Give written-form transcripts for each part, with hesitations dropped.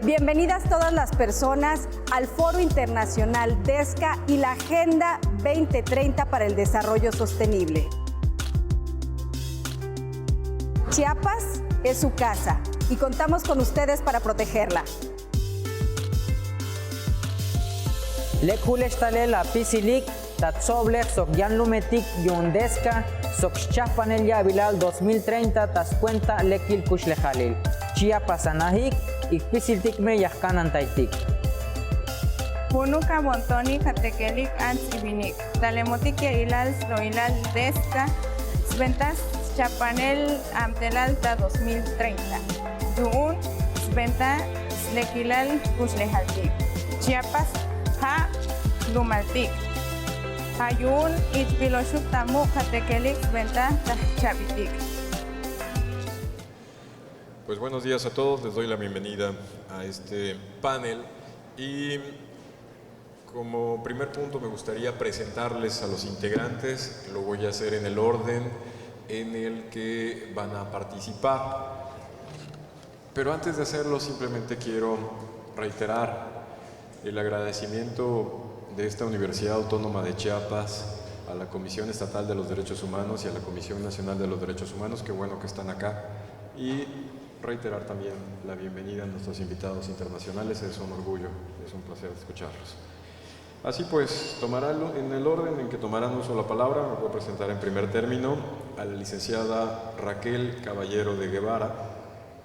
Bienvenidas todas las personas al Foro Internacional DESCA y la Agenda 2030 para el Desarrollo Sostenible. Chiapas es su casa y contamos con ustedes para protegerla. Lekhuleshtalela pisilik tatsoblek sokyan lumetik yundeska sokchapanel ya bilal 2030 tascuenta lekil kushlejalil Chiapas anahik ikpisiltik me yahkanan taitik. Punuka bontoni katekelik antsibinik talemotik ya ilal sloilal deska sventas chapanel amtelalta 2030 duun sventa lekilal kushlejaltik Chiapas ha lumaltik ayun itpiloshuk tamu katekelik sventa chavitik. Pues buenos días a todos, les doy la bienvenida a este panel y como primer punto me gustaría presentarles a los integrantes, lo voy a hacer en el orden en el que van a participar, pero antes de hacerlo simplemente quiero reiterar el agradecimiento de esta Universidad Autónoma de Chiapas a la Comisión Estatal de los Derechos Humanos y a la Comisión Nacional de los Derechos Humanos, qué bueno que están acá, y reiterar también la bienvenida a nuestros invitados internacionales, es un orgullo, es un placer escucharlos. Así pues, en el orden en que tomarán uso la palabra, me voy a presentar en primer término a la licenciada Raquel Caballero de Guevara,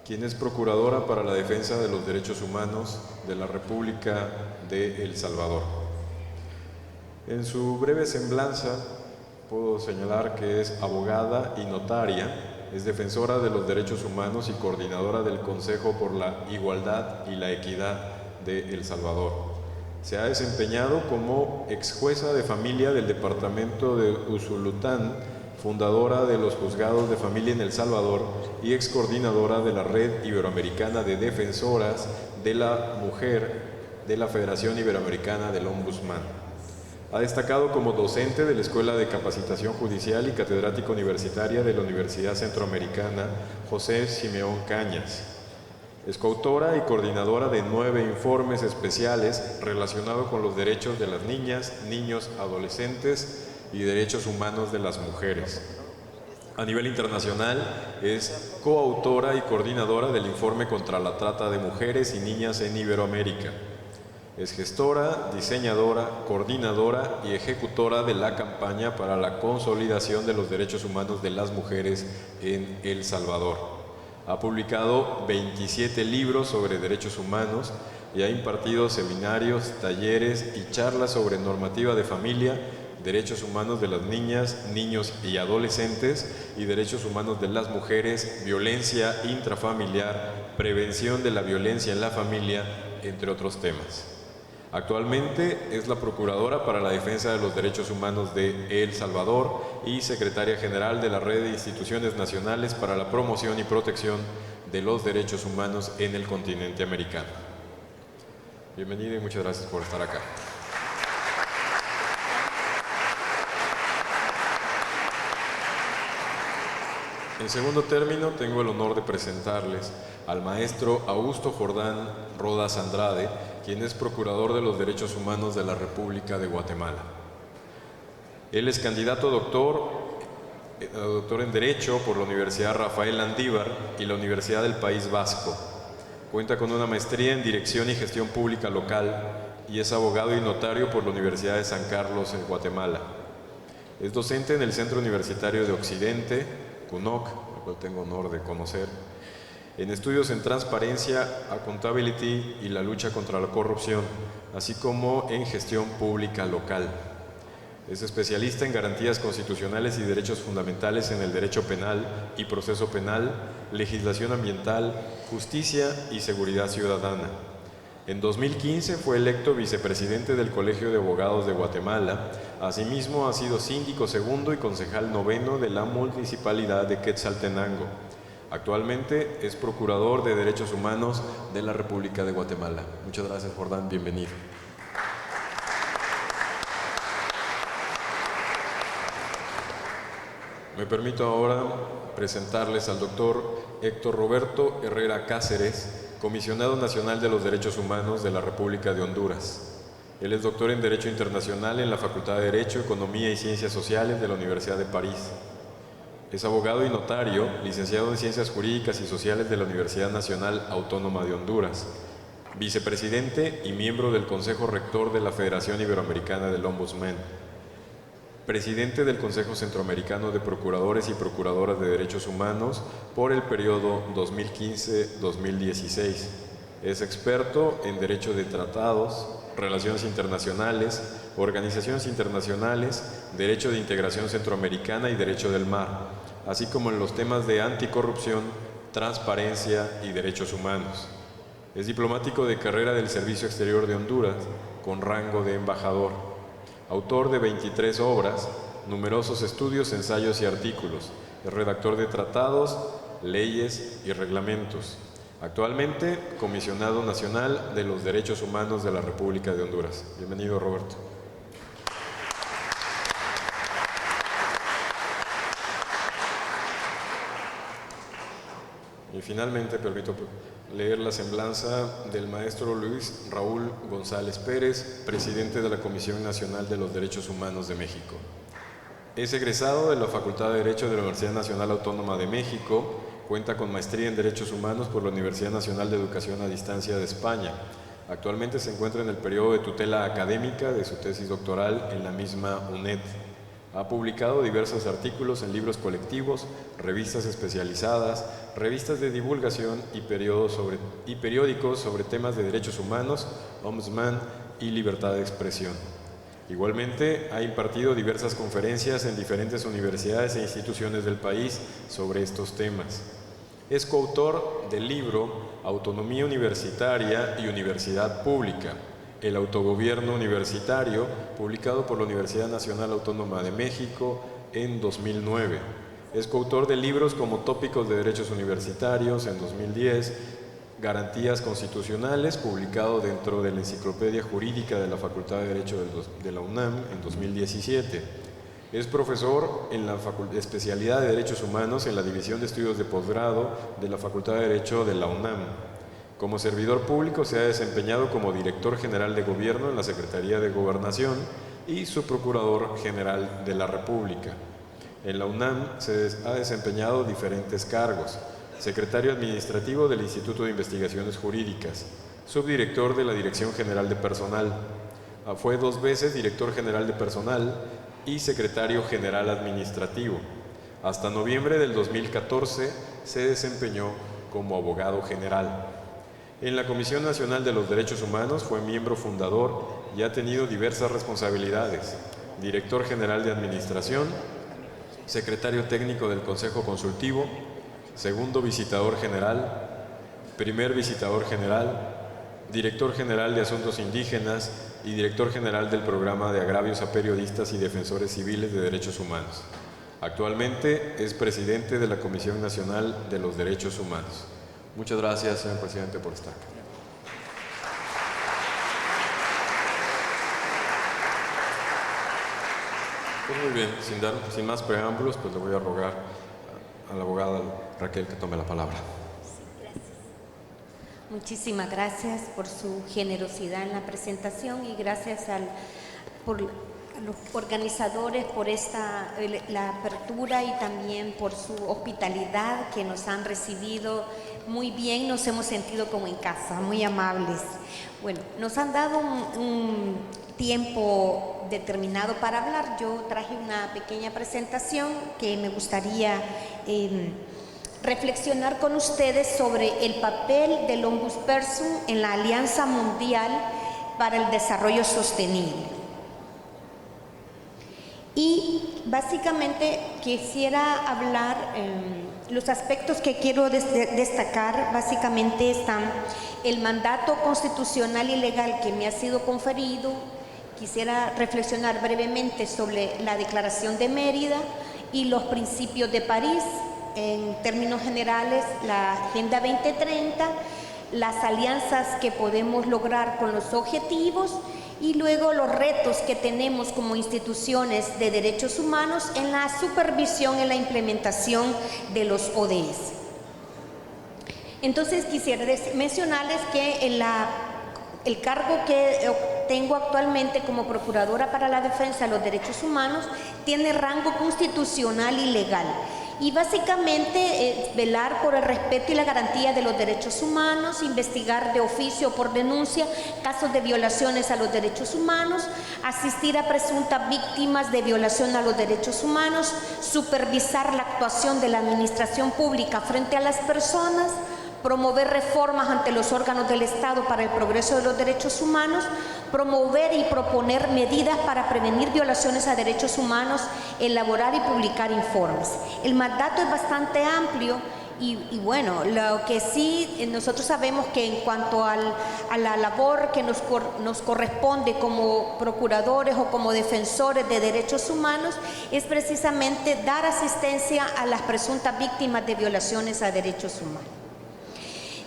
quien es Procuradora para la Defensa de los Derechos Humanos de la República de El Salvador. En su breve semblanza, puedo señalar que es abogada y notaria, es defensora de los derechos humanos y coordinadora del Consejo por la Igualdad y la Equidad de El Salvador. Se ha desempeñado como ex jueza de familia del departamento de Usulután, fundadora de los juzgados de familia en El Salvador y ex coordinadora de la Red Iberoamericana de Defensoras de la Mujer de la Federación Iberoamericana del Ombudsman. Ha destacado como docente de la Escuela de Capacitación Judicial y catedrática universitaria de la Universidad Centroamericana José Simeón Cañas. Es coautora y coordinadora de 9 informes especiales relacionados con los derechos de las niñas, niños, adolescentes y derechos humanos de las mujeres. A nivel internacional es coautora y coordinadora del informe contra la trata de mujeres y niñas en Iberoamérica. Es gestora, diseñadora, coordinadora y ejecutora de la campaña para la consolidación de los derechos humanos de las mujeres en El Salvador. Ha publicado 27 libros sobre derechos humanos y ha impartido seminarios, talleres y charlas sobre normativa de familia, derechos humanos de las niñas, niños y adolescentes y derechos humanos de las mujeres, violencia intrafamiliar, prevención de la violencia en la familia, entre otros temas. Actualmente es la Procuradora para la Defensa de los Derechos Humanos de El Salvador y Secretaria General de la Red de Instituciones Nacionales para la Promoción y Protección de los Derechos Humanos en el continente americano. Bienvenida y muchas gracias por estar acá. En segundo término, tengo el honor de presentarles al maestro Augusto Jordán Rodas Andrade, quien es Procurador de los Derechos Humanos de la República de Guatemala. Él es candidato a doctor en Derecho por la Universidad Rafael Landívar y la Universidad del País Vasco. Cuenta con una maestría en Dirección y Gestión Pública Local y es abogado y notario por la Universidad de San Carlos en Guatemala. Es docente en el Centro Universitario de Occidente, CUNOC, el cual tengo honor de conocer, en estudios en transparencia, accountability y la lucha contra la corrupción, así como en gestión pública local. Es especialista en garantías constitucionales y derechos fundamentales en el derecho penal y proceso penal, legislación ambiental, justicia y seguridad ciudadana. En 2015 fue electo vicepresidente del Colegio de Abogados de Guatemala. Asimismo, ha sido síndico segundo y concejal noveno de la Municipalidad de Quetzaltenango. Actualmente es Procurador de Derechos Humanos de la República de Guatemala. Muchas gracias, Jordán. Bienvenido. Me permito ahora presentarles al doctor Héctor Roberto Herrera Cáceres, Comisionado Nacional de los Derechos Humanos de la República de Honduras. Él es doctor en Derecho Internacional en la Facultad de Derecho, Economía y Ciencias Sociales de la Universidad de París. Es abogado y notario, licenciado en Ciencias Jurídicas y Sociales de la Universidad Nacional Autónoma de Honduras, vicepresidente y miembro del Consejo Rector de la Federación Iberoamericana del Ombudsman, presidente del Consejo Centroamericano de Procuradores y Procuradoras de Derechos Humanos por el periodo 2015-2016. Es experto en Derecho de Tratados, Relaciones Internacionales, Organizaciones Internacionales, Derecho de Integración Centroamericana y Derecho del Mar, así como en los temas de anticorrupción, transparencia y derechos humanos. Es diplomático de carrera del Servicio Exterior de Honduras, con rango de embajador. Autor de 23 obras, numerosos estudios, ensayos y artículos. Es redactor de tratados, leyes y reglamentos. Actualmente, Comisionado Nacional de los Derechos Humanos de la República de Honduras. Bienvenido, Roberto. Y finalmente, permito leer la semblanza del maestro Luis Raúl González Pérez, presidente de la Comisión Nacional de los Derechos Humanos de México. Es egresado de la Facultad de Derecho de la Universidad Nacional Autónoma de México. Cuenta con maestría en Derechos Humanos por la Universidad Nacional de Educación a Distancia de España. Actualmente se encuentra en el periodo de tutela académica de su tesis doctoral en la misma UNED. Ha publicado diversos artículos en libros colectivos, revistas especializadas, revistas de divulgación y periódicos sobre temas de derechos humanos, ombudsman y libertad de expresión. Igualmente, ha impartido diversas conferencias en diferentes universidades e instituciones del país sobre estos temas. Es coautor del libro Autonomía Universitaria y Universidad Pública, el autogobierno universitario, publicado por la Universidad Nacional Autónoma de México en 2009. Es coautor de libros como Tópicos de Derechos Universitarios en 2010, Garantías Constitucionales, publicado dentro de la Enciclopedia Jurídica de la Facultad de Derecho de la UNAM en 2017. Es profesor en la especialidad de Derechos Humanos en la División de Estudios de Posgrado de la Facultad de Derecho de la UNAM. Como servidor público se ha desempeñado como Director General de Gobierno en la Secretaría de Gobernación y Subprocurador General de la República. En la UNAM se ha desempeñado diferentes cargos: secretario administrativo del Instituto de Investigaciones Jurídicas, subdirector de la Dirección General de Personal. Fue 2 veces director general de personal y secretario general administrativo. Hasta noviembre del 2014 se desempeñó como abogado general. En la Comisión Nacional de los Derechos Humanos fue miembro fundador y ha tenido diversas responsabilidades: director general de administración, secretario técnico del Consejo Consultivo, segundo visitador general, primer visitador general, director general de Asuntos Indígenas y director general del Programa de Agravios a Periodistas y Defensores Civiles de Derechos Humanos. Actualmente es presidente de la Comisión Nacional de los Derechos Humanos. Muchas gracias, señor presidente, por estar. Pues muy bien, sin más preámbulos, pues le voy a rogar a la abogada Raquel que tome la palabra. Sí, gracias. Muchísimas gracias por su generosidad en la presentación y gracias por los organizadores por la apertura y también por su hospitalidad, que nos han recibido muy bien, nos hemos sentido como en casa, muy amables. Bueno, nos han dado un tiempo determinado para hablar. Yo traje una pequeña presentación que me gustaría reflexionar con ustedes sobre el papel del Ombudsperson en la Alianza Mundial para el Desarrollo Sostenible. Y básicamente quisiera hablar, los aspectos que quiero destacar básicamente están el mandato constitucional y legal que me ha sido conferido. Quisiera reflexionar brevemente sobre la Declaración de Mérida y los principios de París, en términos generales la Agenda 2030, las alianzas que podemos lograr con los objetivos y luego los retos que tenemos como instituciones de derechos humanos en la supervisión, en la implementación de los ODS. Entonces quisiera mencionarles que el cargo que tengo actualmente como Procuradora para la Defensa de los Derechos Humanos tiene rango constitucional y legal. Y básicamente es velar por el respeto y la garantía de los derechos humanos, investigar de oficio o por denuncia casos de violaciones a los derechos humanos, asistir a presuntas víctimas de violación a los derechos humanos, supervisar la actuación de la administración pública frente a las personas, promover reformas ante los órganos del Estado para el progreso de los derechos humanos, promover y proponer medidas para prevenir violaciones a derechos humanos, elaborar y publicar informes. El mandato es bastante amplio y bueno, lo que sí nosotros sabemos que en cuanto a la labor que nos corresponde como procuradores o como defensores de derechos humanos es precisamente dar asistencia a las presuntas víctimas de violaciones a derechos humanos.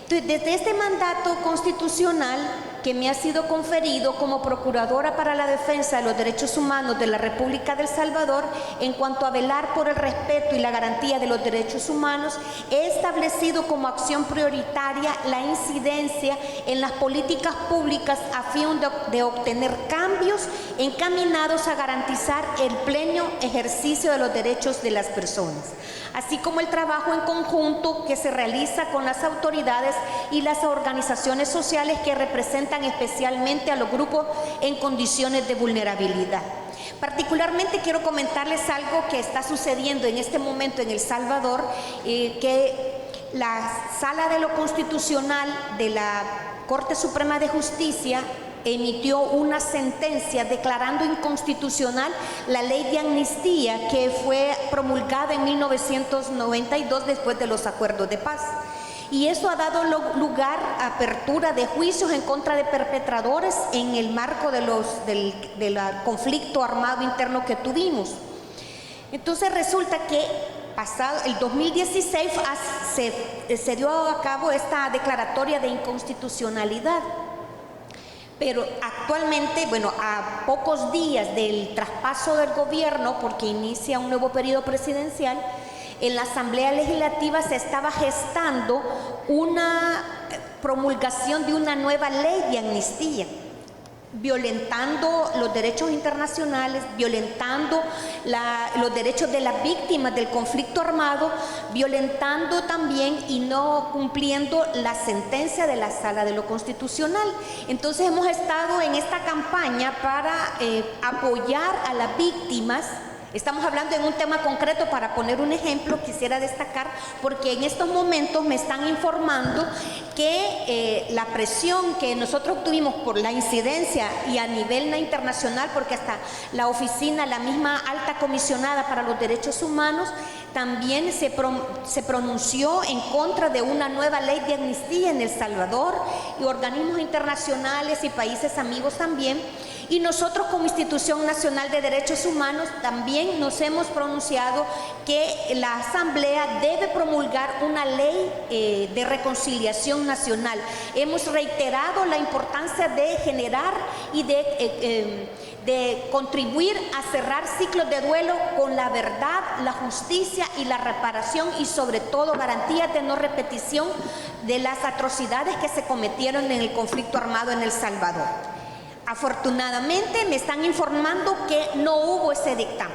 Desde este mandato constitucional que me ha sido conferido como Procuradora para la Defensa de los Derechos Humanos de la República de El Salvador, en cuanto a velar por el respeto y la garantía de los derechos humanos, he establecido como acción prioritaria la incidencia en las políticas públicas a fin de obtener cambios encaminados a garantizar el pleno ejercicio de los derechos de las personas, así como el trabajo en conjunto que se realiza con las autoridades y las organizaciones sociales que representan especialmente a los grupos en condiciones de vulnerabilidad. Particularmente quiero comentarles algo que está sucediendo en este momento en El Salvador, que la Sala de lo Constitucional de la Corte Suprema de Justicia emitió una sentencia declarando inconstitucional la ley de amnistía que fue promulgada en 1992 después de los acuerdos de paz. Y eso ha dado lugar a apertura de juicios en contra de perpetradores en el marco del conflicto armado interno que tuvimos. Entonces resulta que pasado el 2016 se dio a cabo esta declaratoria de inconstitucionalidad. Pero actualmente, bueno, a pocos días del traspaso del gobierno, porque inicia un nuevo periodo presidencial, en la Asamblea Legislativa se estaba gestando una promulgación de una nueva ley de amnistía, violentando los derechos internacionales, violentando los derechos de las víctimas del conflicto armado, violentando también y no cumpliendo la sentencia de la Sala de lo Constitucional. Entonces hemos estado en esta campaña para apoyar a las víctimas. Estamos hablando en un tema concreto. Para poner un ejemplo, quisiera destacar, porque en estos momentos me están informando que la presión que nosotros tuvimos por la incidencia y a nivel internacional, porque hasta la oficina, la misma alta comisionada para los derechos humanos, también se pronunció en contra de una nueva ley de amnistía en El Salvador, y organismos internacionales y países amigos también. Y nosotros como Institución Nacional de Derechos Humanos también nos hemos pronunciado que la Asamblea debe promulgar una ley de reconciliación nacional. Hemos reiterado la importancia de generar y de contribuir a cerrar ciclos de duelo con la verdad, la justicia y la reparación, y sobre todo garantías de no repetición de las atrocidades que se cometieron en el conflicto armado en El Salvador. Afortunadamente me están informando que no hubo ese dictamen,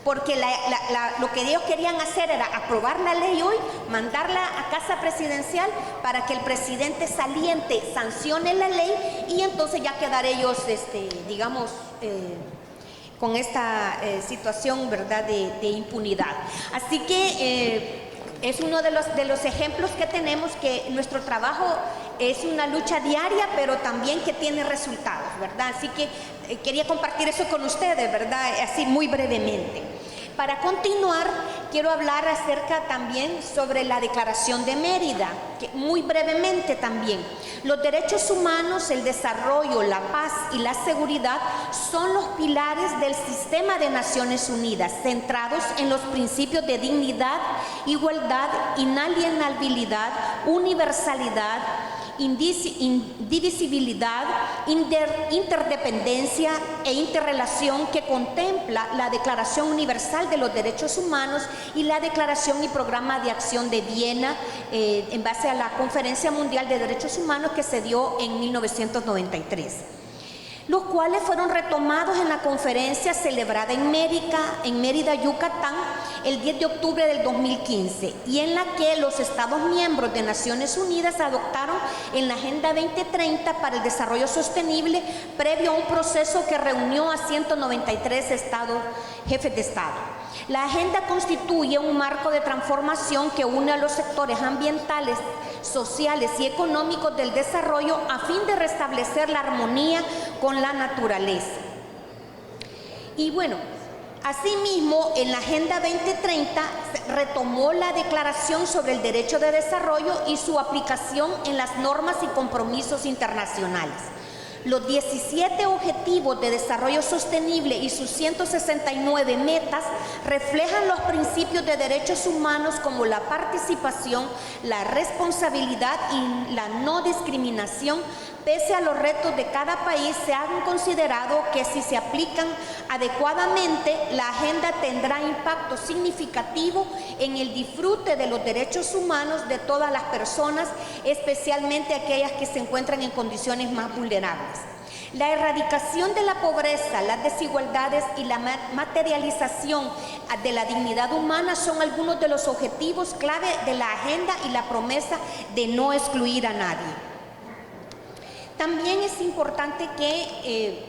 porque lo que ellos querían hacer era aprobar la ley hoy, mandarla a Casa Presidencial para que el presidente saliente sancione la ley, y entonces ya quedar ellos, digamos, con esta situación, ¿verdad?, de impunidad. Así que es uno de los ejemplos que tenemos, que nuestro trabajo es una lucha diaria, pero también que tiene resultados, ¿verdad? Así que quería compartir eso con ustedes, ¿verdad?, así muy brevemente. Para continuar, quiero hablar acerca también sobre la Declaración de Mérida, que muy brevemente también. Los derechos humanos, el desarrollo, la paz y la seguridad son los pilares del sistema de Naciones Unidas, centrados en los principios de dignidad, igualdad, inalienabilidad, universalidad indivisibilidad, interdependencia e interrelación que contempla la Declaración Universal de los Derechos Humanos y la Declaración y Programa de Acción de Viena en base a la Conferencia Mundial de Derechos Humanos que se dio en 1993. Los cuales fueron retomados en la conferencia celebrada en Mérida, Yucatán, el 10 de octubre del 2015, y en la que los Estados miembros de Naciones Unidas adoptaron en la Agenda 2030 para el Desarrollo Sostenible, previo a un proceso que reunió a 193 jefes de Estado. La agenda constituye un marco de transformación que une a los sectores ambientales, sociales y económicos del desarrollo a fin de restablecer la armonía con la naturaleza. Y bueno, asimismo, en la Agenda 2030 retomó la Declaración sobre el Derecho de Desarrollo y su aplicación en las normas y compromisos internacionales. Los 17 Objetivos de Desarrollo Sostenible y sus 169 metas reflejan los principios de derechos humanos como la participación, la responsabilidad y la no discriminación. Pese a los retos de cada país, se han considerado que si se aplican adecuadamente, la agenda tendrá impacto significativo en el disfrute de los derechos humanos de todas las personas, especialmente aquellas que se encuentran en condiciones más vulnerables. La erradicación de la pobreza, las desigualdades y la materialización de la dignidad humana son algunos de los objetivos clave de la agenda y la promesa de no excluir a nadie. También es importante que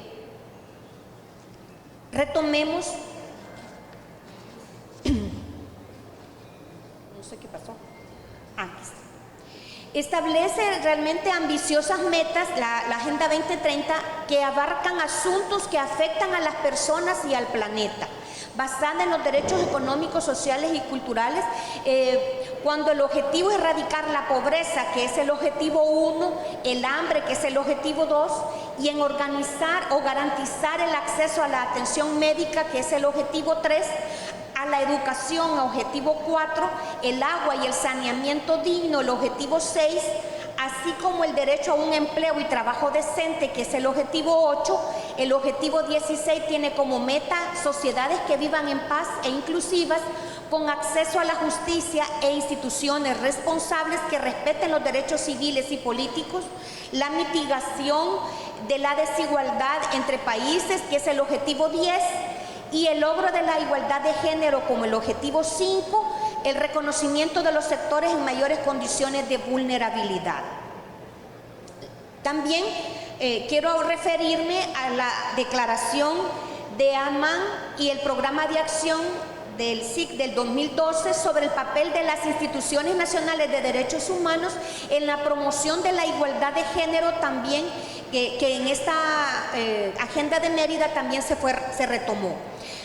retomemos, no sé qué pasó, aquí está. Establece realmente ambiciosas metas, la Agenda 2030, que abarcan asuntos que afectan a las personas y al planeta, basada en los derechos económicos, sociales y culturales, cuando el objetivo es erradicar la pobreza, que es el objetivo 1, el hambre, que es el objetivo 2, y en organizar o garantizar el acceso a la atención médica, que es el objetivo 3, a la educación, objetivo 4, el agua y el saneamiento digno, el objetivo 6, así como el derecho a un empleo y trabajo decente, que es el objetivo 8, el objetivo 16 tiene como meta sociedades que vivan en paz e inclusivas, con acceso a la justicia e instituciones responsables que respeten los derechos civiles y políticos, la mitigación de la desigualdad entre países, que es el objetivo 10, y el logro de la igualdad de género como el objetivo 5, el reconocimiento de los sectores en mayores condiciones de vulnerabilidad. También quiero referirme a la declaración de Amán y el programa de acción del SIC del 2012 sobre el papel de las instituciones nacionales de derechos humanos en la promoción de la igualdad de género, también que en esta agenda de Mérida también se retomó.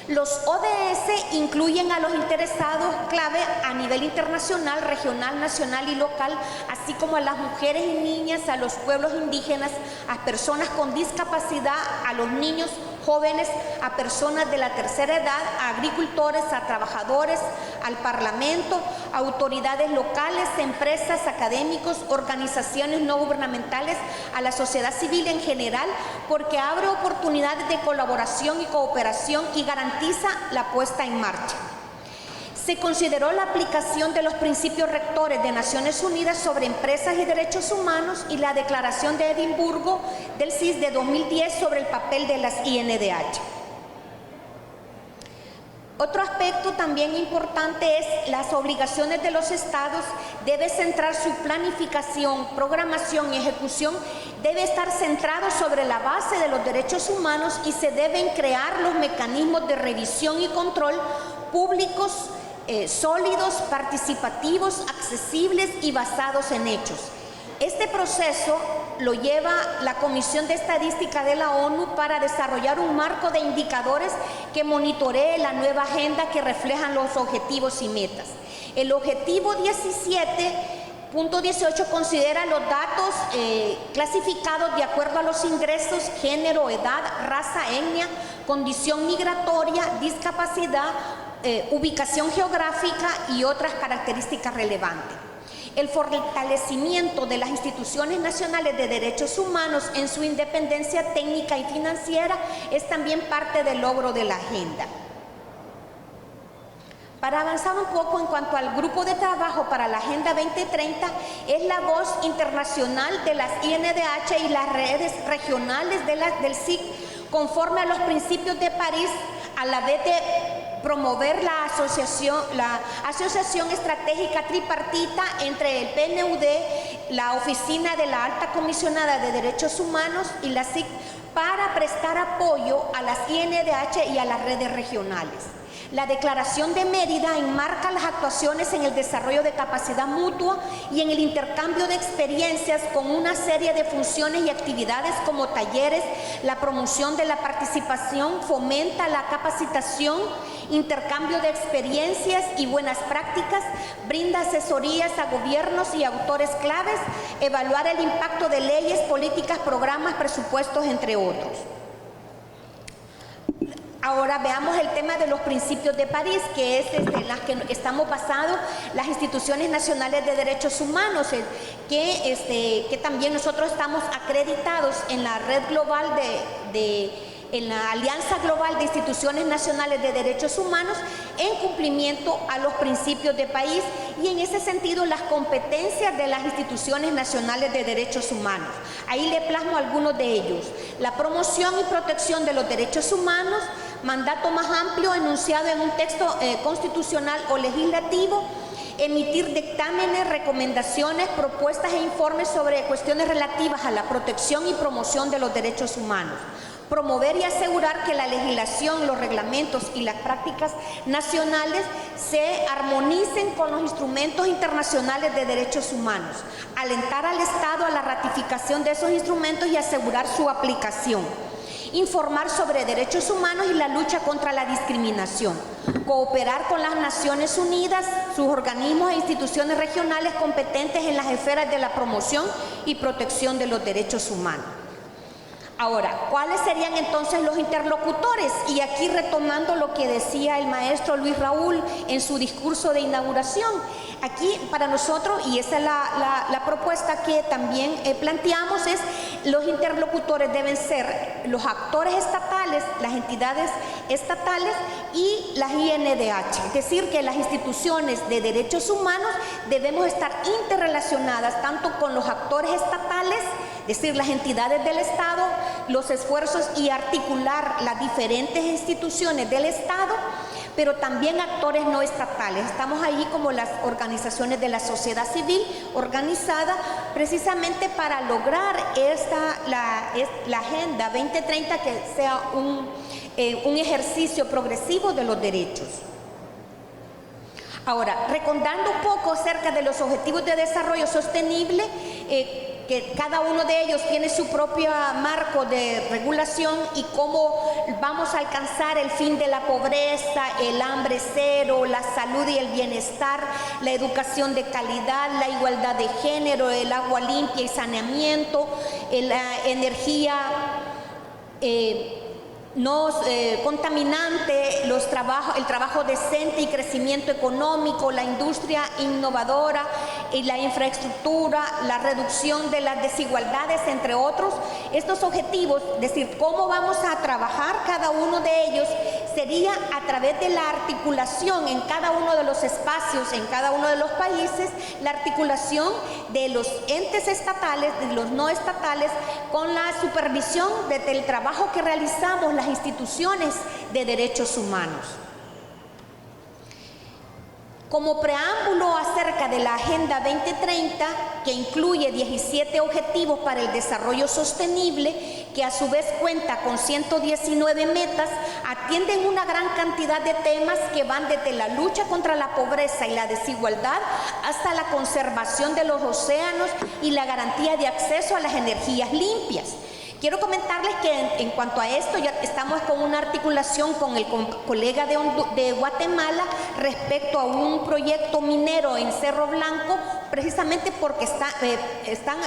Los ODS incluyen a los interesados clave a nivel internacional, regional, nacional y local, así como a las mujeres y niñas, a los pueblos indígenas, a personas con discapacidad, a los niños, jóvenes, a personas de la tercera edad, a agricultores, a trabajadores, al Parlamento, a autoridades locales, empresas, académicos, organizaciones no gubernamentales, a la sociedad civil en general, porque abre oportunidades de colaboración y cooperación y garantiza la puesta en marcha. Se consideró la aplicación de los principios rectores de Naciones Unidas sobre empresas y derechos humanos y la Declaración de Edimburgo del CIS de 2010 sobre el papel de las INDH. Otro aspecto también importante es las obligaciones de los estados. Debe centrar su planificación, programación y ejecución, debe estar centrado sobre la base de los derechos humanos y se deben crear los mecanismos de revisión y control públicos, sólidos, participativos, accesibles y basados en hechos. Este proceso lo lleva la Comisión de Estadística de la ONU para desarrollar un marco de indicadores que monitoree la nueva agenda que reflejan los objetivos y metas. El objetivo 17.18 considera los datos clasificados de acuerdo a los ingresos, género, edad, raza, etnia, condición migratoria, discapacidad, ubicación geográfica y otras características relevantes. El fortalecimiento de las instituciones nacionales de derechos humanos en su independencia técnica y financiera es también parte del logro de la agenda. Para avanzar un poco en cuanto al grupo de trabajo para la Agenda 2030, es la voz internacional de las INDH y las redes regionales del SIC, conforme a los principios de París, a la vez de promover la asociación estratégica tripartita entre el PNUD, la Oficina de la Alta Comisionada de Derechos Humanos y la SIC, para prestar apoyo a las INDH y a las redes regionales. La Declaración de Mérida enmarca las actuaciones en el desarrollo de capacidad mutua y en el intercambio de experiencias con una serie de funciones y actividades como talleres. La promoción de la participación fomenta la capacitación, intercambio de experiencias y buenas prácticas, brinda asesorías a gobiernos y autores claves, evaluar el impacto de leyes, políticas, programas, presupuestos, entre otros. Ahora veamos el tema de los principios de París, que es en las que estamos basados las instituciones nacionales de derechos humanos, que también nosotros estamos acreditados en la red global en la Alianza Global de Instituciones Nacionales de Derechos Humanos, en cumplimiento a los principios de París y en ese sentido las competencias de las instituciones nacionales de derechos humanos. Ahí le plasmo algunos de ellos: la promoción y protección de los derechos humanos, mandato más amplio enunciado en un texto constitucional o legislativo, emitir dictámenes, recomendaciones, propuestas e informes sobre cuestiones relativas a la protección y promoción de los derechos humanos, promover y asegurar que la legislación, los reglamentos y las prácticas nacionales se armonicen con los instrumentos internacionales de derechos humanos, alentar al Estado a la ratificación de esos instrumentos y asegurar su aplicación, informar sobre derechos humanos y la lucha contra la discriminación, cooperar con las Naciones Unidas, sus organismos e instituciones regionales competentes en las esferas de la promoción y protección de los derechos humanos. Ahora, ¿cuáles serían entonces los interlocutores? Y aquí retomando lo que decía el maestro Luis Raúl en su discurso de inauguración, aquí para nosotros, y esa es la propuesta que también planteamos, es los interlocutores deben ser los actores estatales, las entidades estatales y las INDH, es decir, que las instituciones de derechos humanos debemos estar interrelacionadas tanto con los actores estatales, es decir, las entidades del Estado, los esfuerzos y articular las diferentes instituciones del Estado, pero también actores no estatales. Estamos ahí como las organizaciones de la sociedad civil organizada precisamente para lograr la Agenda 2030 que sea un ejercicio progresivo de los derechos. Ahora, recordando un poco acerca de los objetivos de desarrollo sostenible, que cada uno de ellos tiene su propio marco de regulación y cómo vamos a alcanzar el fin de la pobreza, el hambre cero, la salud y el bienestar, la educación de calidad, la igualdad de género, el agua limpia y saneamiento, la energía no contaminante, el trabajo decente y crecimiento económico, la industria innovadora y la infraestructura, la reducción de las desigualdades, entre otros. Estos objetivos, es decir, cómo vamos a trabajar cada uno de ellos, sería a través de la articulación en cada uno de los espacios, en cada uno de los países, la articulación de los entes estatales, de los no estatales, con la supervisión del trabajo que realizamos las instituciones de derechos humanos. Como preámbulo acerca de la Agenda 2030, que incluye 17 objetivos para el desarrollo sostenible, que a su vez cuenta con 119 metas, atienden una gran cantidad de temas que van desde la lucha contra la pobreza y la desigualdad hasta la conservación de los océanos y la garantía de acceso a las energías limpias. Quiero comentarles que en cuanto a esto ya estamos con una articulación con el colega de Guatemala respecto a un proyecto minero en Cerro Blanco, precisamente porque están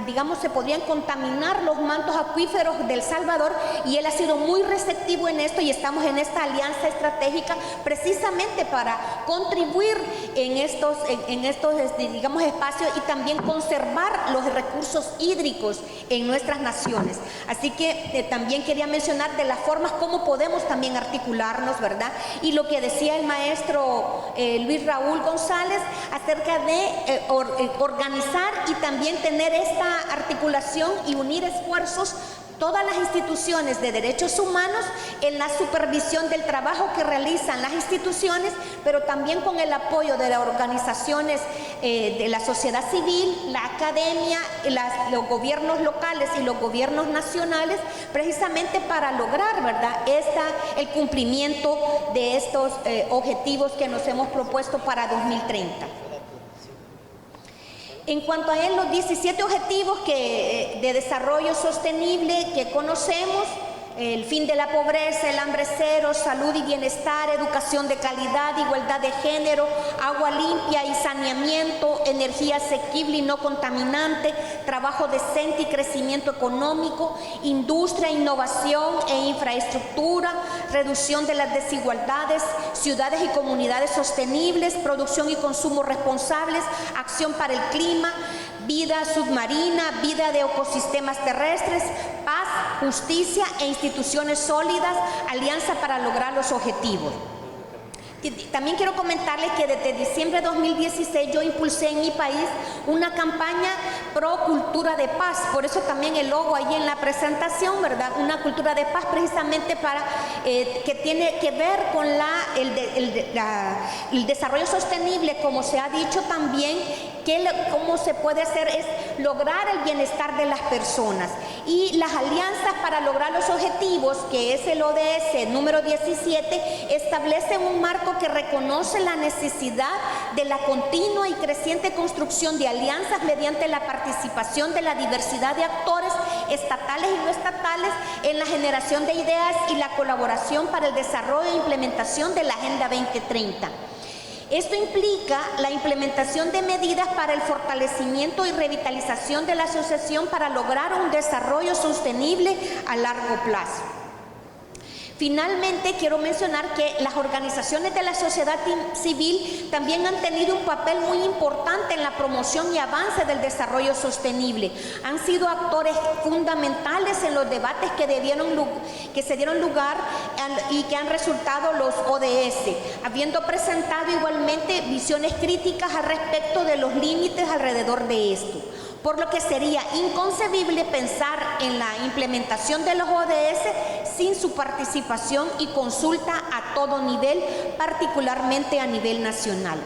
digamos, se podrían contaminar los mantos acuíferos del Salvador, y él ha sido muy receptivo en esto, y estamos en esta alianza estratégica precisamente para contribuir en estos digamos, espacios, y también conservar los recursos hídricos en nuestras naciones. Así que también quería mencionar de las formas como podemos también articularnos, ¿verdad? Y lo que decía el maestro Luis Raúl González acerca de organizar y también tener esta articulación y unir esfuerzos todas las instituciones de derechos humanos en la supervisión del trabajo que realizan las instituciones, pero también con el apoyo de las organizaciones de la sociedad civil, la academia, los gobiernos locales y los gobiernos nacionales, precisamente para lograr, ¿verdad?, el cumplimiento de estos objetivos que nos hemos propuesto para 2030. En cuanto a los 17 objetivos de desarrollo sostenible que conocemos, el fin de la pobreza, el hambre cero, salud y bienestar, educación de calidad, igualdad de género, agua limpia y saneamiento, energía asequible y no contaminante, trabajo decente y crecimiento económico, industria, innovación e infraestructura, reducción de las desigualdades, ciudades y comunidades sostenibles, producción y consumo responsables, acción para el clima, vida submarina, vida de ecosistemas terrestres, paz, justicia e instituciones sólidas, alianza para lograr los objetivos. También quiero comentarles que desde diciembre de 2016 yo impulsé en mi país una campaña pro cultura de paz, por eso también el logo ahí en la presentación, ¿verdad? Una cultura de paz precisamente para que tiene que ver con el desarrollo sostenible, como se ha dicho también, cómo se puede hacer es lograr el bienestar de las personas, y las alianzas para lograr los objetivos, que es el ODS número 17, establecen un marco que reconoce la necesidad de la continua y creciente construcción de alianzas mediante la participación de la diversidad de actores estatales y no estatales en la generación de ideas y la colaboración para el desarrollo e implementación de la Agenda 2030. Esto implica la implementación de medidas para el fortalecimiento y revitalización de la asociación para lograr un desarrollo sostenible a largo plazo. Finalmente, quiero mencionar que las organizaciones de la sociedad civil también han tenido un papel muy importante en la promoción y avance del desarrollo sostenible. Han sido actores fundamentales en los debates que se dieron lugar y que han resultado los ODS, habiendo presentado igualmente visiones críticas al respecto de los límites alrededor de esto. Por lo que sería inconcebible pensar en la implementación de los ODS sin su participación y consulta a todo nivel, particularmente a nivel nacional.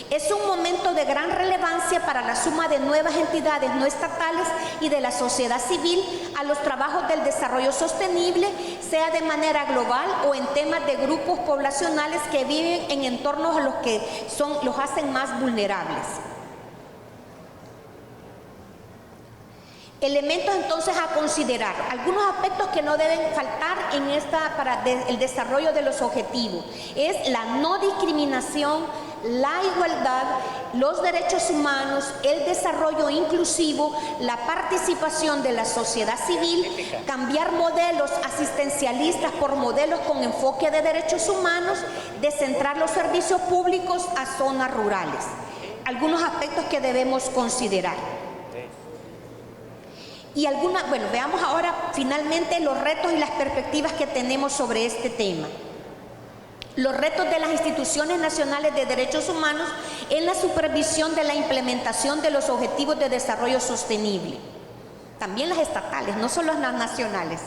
Es un momento de gran relevancia para la suma de nuevas entidades no estatales y de la sociedad civil a los trabajos del desarrollo sostenible, sea de manera global o en temas de grupos poblacionales que viven en entornos a los que los hacen más vulnerables. Elementos entonces a considerar, algunos aspectos que no deben faltar para el desarrollo de los objetivos, es la no discriminación, la igualdad, los derechos humanos, el desarrollo inclusivo, la participación de la sociedad civil, cambiar modelos asistencialistas por modelos con enfoque de derechos humanos, descentrar los servicios públicos a zonas rurales. Algunos aspectos que debemos considerar. Y veamos ahora finalmente los retos y las perspectivas que tenemos sobre este tema. Los retos de las instituciones nacionales de derechos humanos en la supervisión de la implementación de los objetivos de desarrollo sostenible. También las estatales, no solo las nacionales.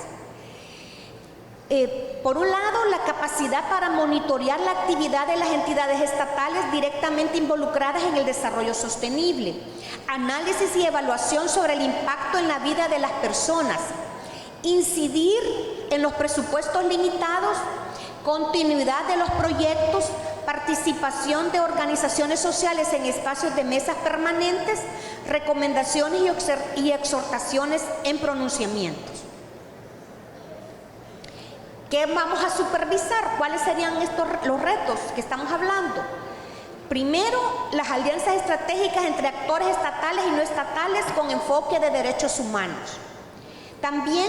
Por un lado, la capacidad para monitorear la actividad de las entidades estatales directamente involucradas en el desarrollo sostenible, análisis y evaluación sobre el impacto en la vida de las personas, incidir en los presupuestos limitados, continuidad de los proyectos, participación de organizaciones sociales en espacios de mesas permanentes, recomendaciones y exhortaciones en pronunciamientos. ¿Qué vamos a supervisar? ¿Cuáles serían los retos que estamos hablando? Primero, las alianzas estratégicas entre actores estatales y no estatales con enfoque de derechos humanos. También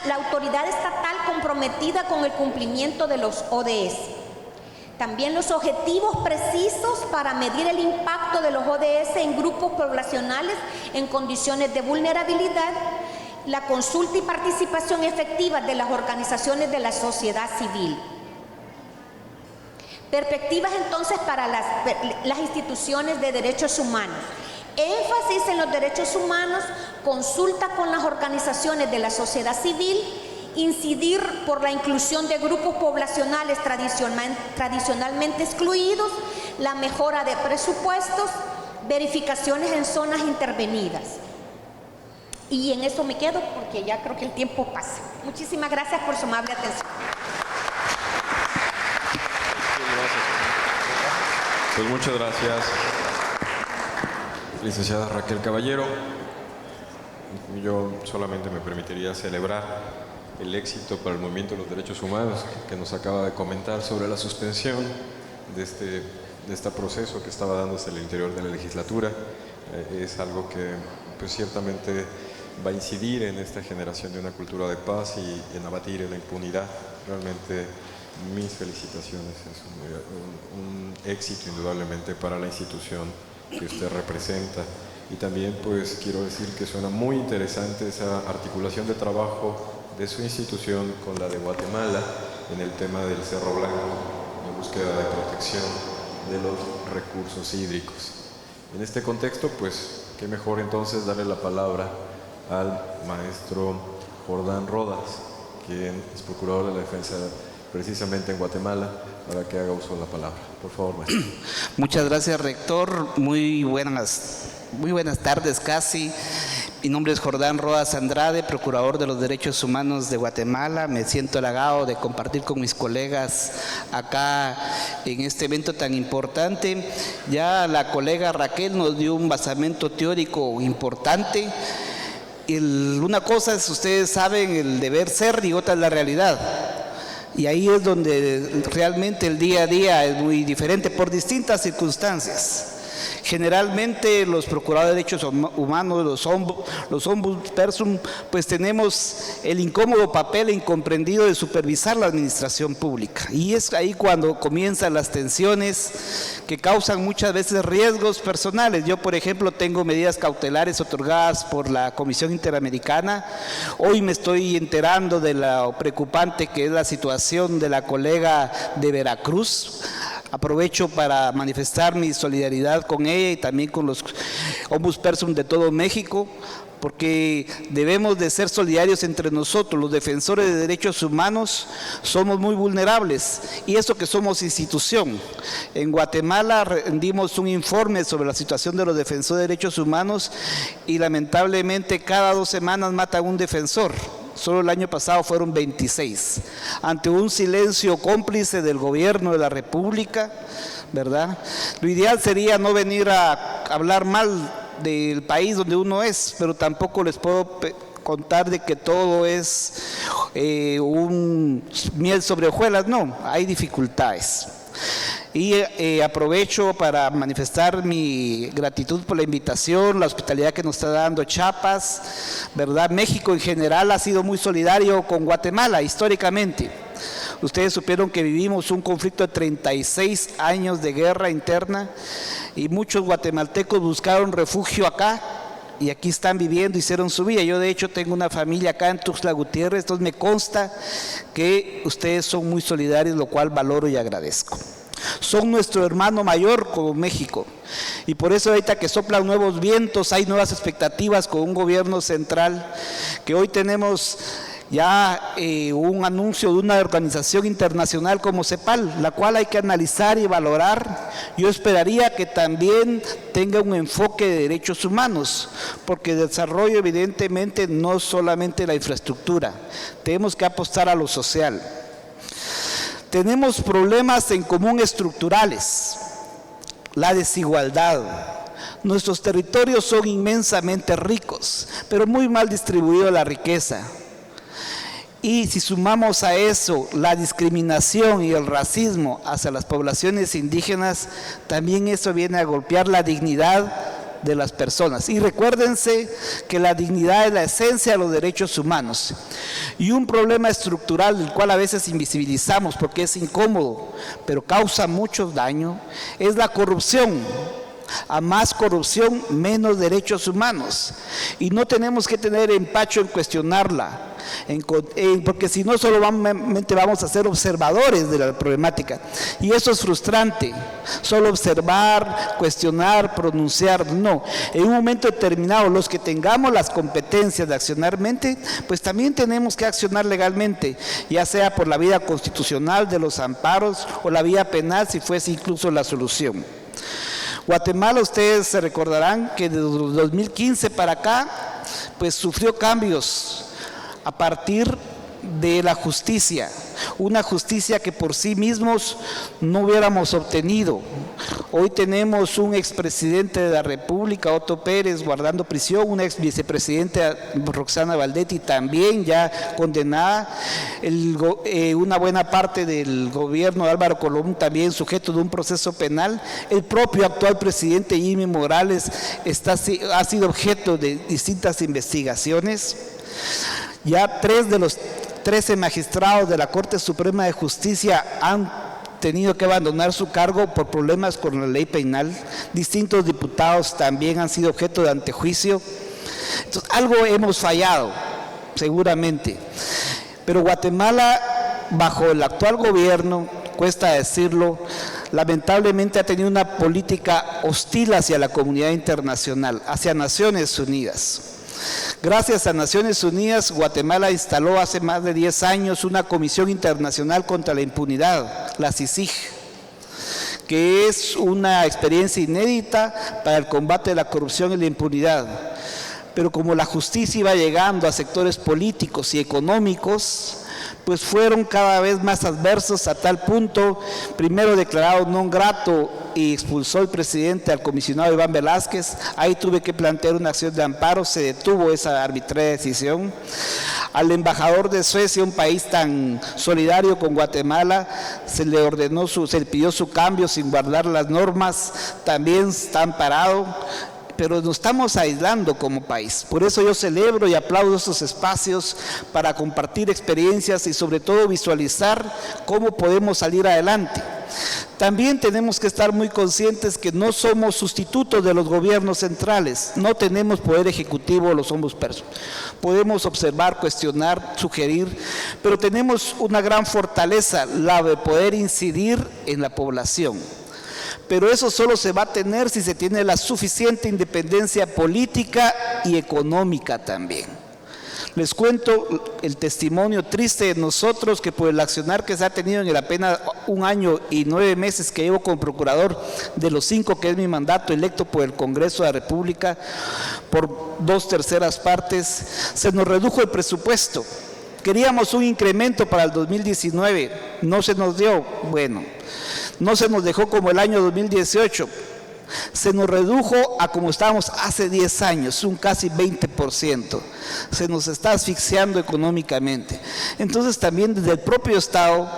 la autoridad estatal comprometida con el cumplimiento de los ODS. También los objetivos precisos para medir el impacto de los ODS en grupos poblacionales en condiciones de vulnerabilidad, la consulta y participación efectiva de las organizaciones de la sociedad civil. Perspectivas entonces para las instituciones de derechos humanos. Énfasis en los derechos humanos, consulta con las organizaciones de la sociedad civil, incidir por la inclusión de grupos poblacionales tradicionalmente excluidos, la mejora de presupuestos, verificaciones en zonas intervenidas. Y en eso me quedo porque ya creo que el tiempo pasa. Muchísimas gracias por su amable atención. Pues muchas gracias, licenciada Raquel Caballero. Yo solamente me permitiría celebrar el éxito para el movimiento de los derechos humanos que nos acaba de comentar sobre la suspensión de este proceso que estaba dándose al interior de la legislatura. Es algo que pues ciertamente va a incidir en esta generación de una cultura de paz y en abatir la impunidad. Realmente mis felicitaciones, es un éxito indudablemente para la institución que usted representa. Y también pues quiero decir que suena muy interesante esa articulación de trabajo de su institución con la de Guatemala en el tema del Cerro Blanco, en búsqueda de protección de los recursos hídricos. En este contexto, pues, qué mejor entonces darle la palabra al maestro Jordán Rodas, quien es procurador de la defensa precisamente en Guatemala, para que haga uso de la palabra. Por favor, maestro. Muchas gracias, rector. Muy buenas tardes casi. Mi nombre es Jordán Rodas Andrade, procurador de los derechos humanos de Guatemala. Me siento halagado de compartir con mis colegas acá en este evento tan importante. Ya la colega Raquel nos dio un basamento teórico importante. Una cosa es, ustedes saben, el deber ser y otra es la realidad. Y ahí es donde realmente el día a día es muy diferente por distintas circunstancias. Generalmente los procuradores de derechos humanos, los ombudsperson, pues tenemos el incómodo papel incomprendido de supervisar la administración pública. Y es ahí cuando comienzan las tensiones que causan muchas veces riesgos personales. Yo, por ejemplo, tengo medidas cautelares otorgadas por la Comisión Interamericana. Hoy me estoy enterando de lo preocupante que es la situación de la colega de Veracruz. Aprovecho para manifestar mi solidaridad con ella y también con los ombudsperson de todo México, porque debemos de ser solidarios entre nosotros. Los defensores de derechos humanos somos muy vulnerables, y eso que somos institución. En Guatemala rendimos un informe sobre la situación de los defensores de derechos humanos y lamentablemente cada 2 semanas matan a un defensor. Solo el año pasado fueron 26, ante un silencio cómplice del gobierno de la República, ¿verdad? Lo ideal sería no venir a hablar mal del país donde uno es, pero tampoco les puedo contar de que todo es un miel sobre hojuelas. No, hay dificultades. Y aprovecho para manifestar mi gratitud por la invitación, la hospitalidad que nos está dando Chiapas, ¿verdad? México en general ha sido muy solidario con Guatemala históricamente. Ustedes supieron que vivimos un conflicto de 36 años de guerra interna y muchos guatemaltecos buscaron refugio acá y aquí están viviendo, hicieron su vida. Yo de hecho tengo una familia acá en Tuxtla Gutiérrez, entonces me consta que ustedes son muy solidarios, lo cual valoro y agradezco. Son nuestro hermano mayor como México, y por eso ahorita que soplan nuevos vientos, hay nuevas expectativas con un gobierno central, que hoy tenemos ya un anuncio de una organización internacional como CEPAL, la cual hay que analizar y valorar. Yo esperaría que también tenga un enfoque de derechos humanos, porque desarrollo evidentemente no solamente la infraestructura, tenemos que apostar a lo social. Tenemos problemas en común estructurales, la desigualdad. Nuestros territorios son inmensamente ricos, pero muy mal distribuida la riqueza. Y si sumamos a eso la discriminación y el racismo hacia las poblaciones indígenas, también eso viene a golpear la dignidad de las personas. Y recuérdense que la dignidad es la esencia de los derechos humanos. Y un problema estructural del cual a veces invisibilizamos porque es incómodo, pero causa mucho daño, es la corrupción. A más corrupción, menos derechos humanos. Y no tenemos que tener empacho en cuestionarla, porque si no solamente vamos a ser observadores de la problemática. Y eso es frustrante, solo observar, cuestionar, pronunciar, no. En un momento determinado, los que tengamos las competencias de accionarmente, pues también tenemos que accionar legalmente, ya sea por la vía constitucional de los amparos o la vía penal si fuese incluso la solución. Guatemala, ustedes se recordarán que desde 2015 para acá, pues sufrió cambios a partir de la justicia, una justicia que por sí mismos no hubiéramos obtenido. Hoy tenemos un expresidente de la República, Otto Pérez, guardando prisión, una ex vicepresidenta, Roxana Valdetti, también ya condenada, una buena parte del gobierno de Álvaro Colón también sujeto de un proceso penal, el propio actual presidente Jimmy Morales ha sido objeto de distintas investigaciones. Ya 3 de los 13 magistrados de la Corte Suprema de Justicia han tenido que abandonar su cargo por problemas con la ley penal. Distintos diputados también han sido objeto de antejuicio. Entonces, algo hemos fallado, seguramente. Pero Guatemala, bajo el actual gobierno, cuesta decirlo, lamentablemente ha tenido una política hostil hacia la comunidad internacional, hacia Naciones Unidas. Gracias a Naciones Unidas, Guatemala instaló hace más de 10 años una Comisión Internacional contra la Impunidad, la CICIG, que es una experiencia inédita para el combate de la corrupción y la impunidad. Pero como la justicia iba llegando a sectores políticos y económicos, pues fueron cada vez más adversos a tal punto, primero declarado non grato y expulsó el presidente al comisionado Iván Velázquez. Ahí tuve que plantear una acción de amparo, se detuvo esa arbitraria decisión. Al embajador de Suecia, un país tan solidario con Guatemala, se le pidió su cambio sin guardar las normas, también está amparado. Pero nos estamos aislando como país. Por eso yo celebro y aplaudo estos espacios para compartir experiencias y sobre todo visualizar cómo podemos salir adelante. También tenemos que estar muy conscientes que no somos sustitutos de los gobiernos centrales, no tenemos poder ejecutivo, los ombudsperson. Podemos observar, cuestionar, sugerir, pero tenemos una gran fortaleza, la de poder incidir en la población. Pero eso solo se va a tener si se tiene la suficiente independencia política y económica también. Les cuento el testimonio triste de nosotros que por el accionar que se ha tenido en el apenas 1 año y 9 meses que llevo como procurador, de los 5 que es mi mandato electo por el Congreso de la República, por 2/3 partes, se nos redujo el presupuesto. Queríamos un incremento para el 2019, no se nos dio, bueno. No se nos dejó como el año 2018, se nos redujo a como estábamos hace 10 años, un casi 20%. Se nos está asfixiando económicamente. Entonces también desde el propio Estado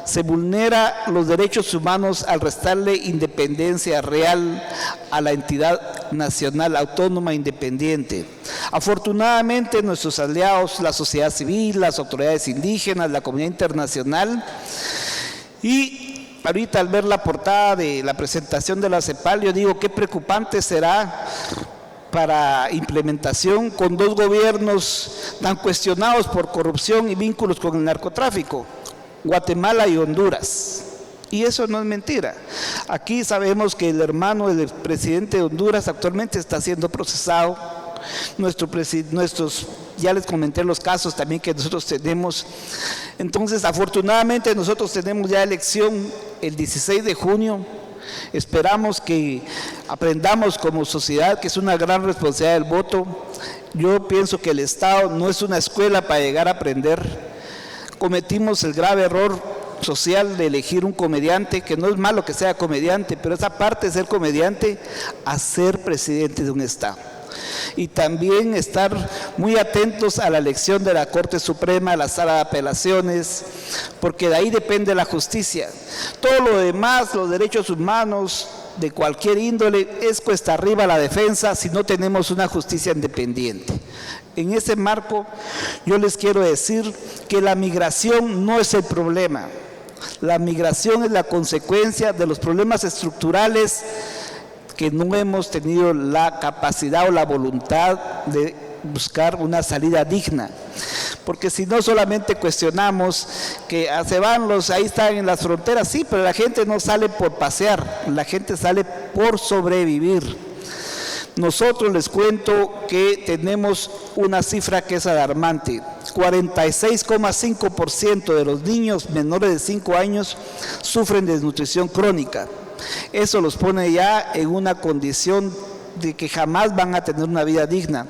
se vulnera los derechos humanos al restarle independencia real a la entidad nacional autónoma independiente. Afortunadamente nuestros aliados, la sociedad civil, las autoridades indígenas, la comunidad internacional y ahorita al ver la portada de la presentación de la CEPAL, yo digo qué preocupante será para implementación con 2 gobiernos tan cuestionados por corrupción y vínculos con el narcotráfico, Guatemala y Honduras. Y eso no es mentira. Aquí sabemos que el hermano del presidente de Honduras actualmente está siendo procesado. Ya les comenté los casos también que nosotros tenemos. Entonces, afortunadamente nosotros tenemos ya elección el 16 de junio. Esperamos que aprendamos como sociedad que es una gran responsabilidad el voto. Yo pienso que el Estado no es una escuela para llegar a aprender. Cometimos el grave error social de elegir un comediante, que no es malo que sea comediante, pero esa parte de ser comediante a ser presidente de un Estado. y también estar muy atentos a la elección de la Corte Suprema, a la Sala de Apelaciones, porque de ahí depende la justicia. Todo lo demás, los derechos humanos de cualquier índole, es cuesta arriba la defensa si no tenemos una justicia independiente. En ese marco, yo les quiero decir que la migración no es el problema. La migración es la consecuencia de los problemas estructurales que no hemos tenido la capacidad o la voluntad de buscar una salida digna. Porque si no, solamente cuestionamos que se van ahí están en las fronteras, sí, pero la gente no sale por pasear, la gente sale por sobrevivir. Nosotros les cuento que tenemos una cifra que es alarmante. 46,5% de los niños menores de 5 años sufren de desnutrición crónica. Eso los pone ya en una condición de que jamás van a tener una vida digna,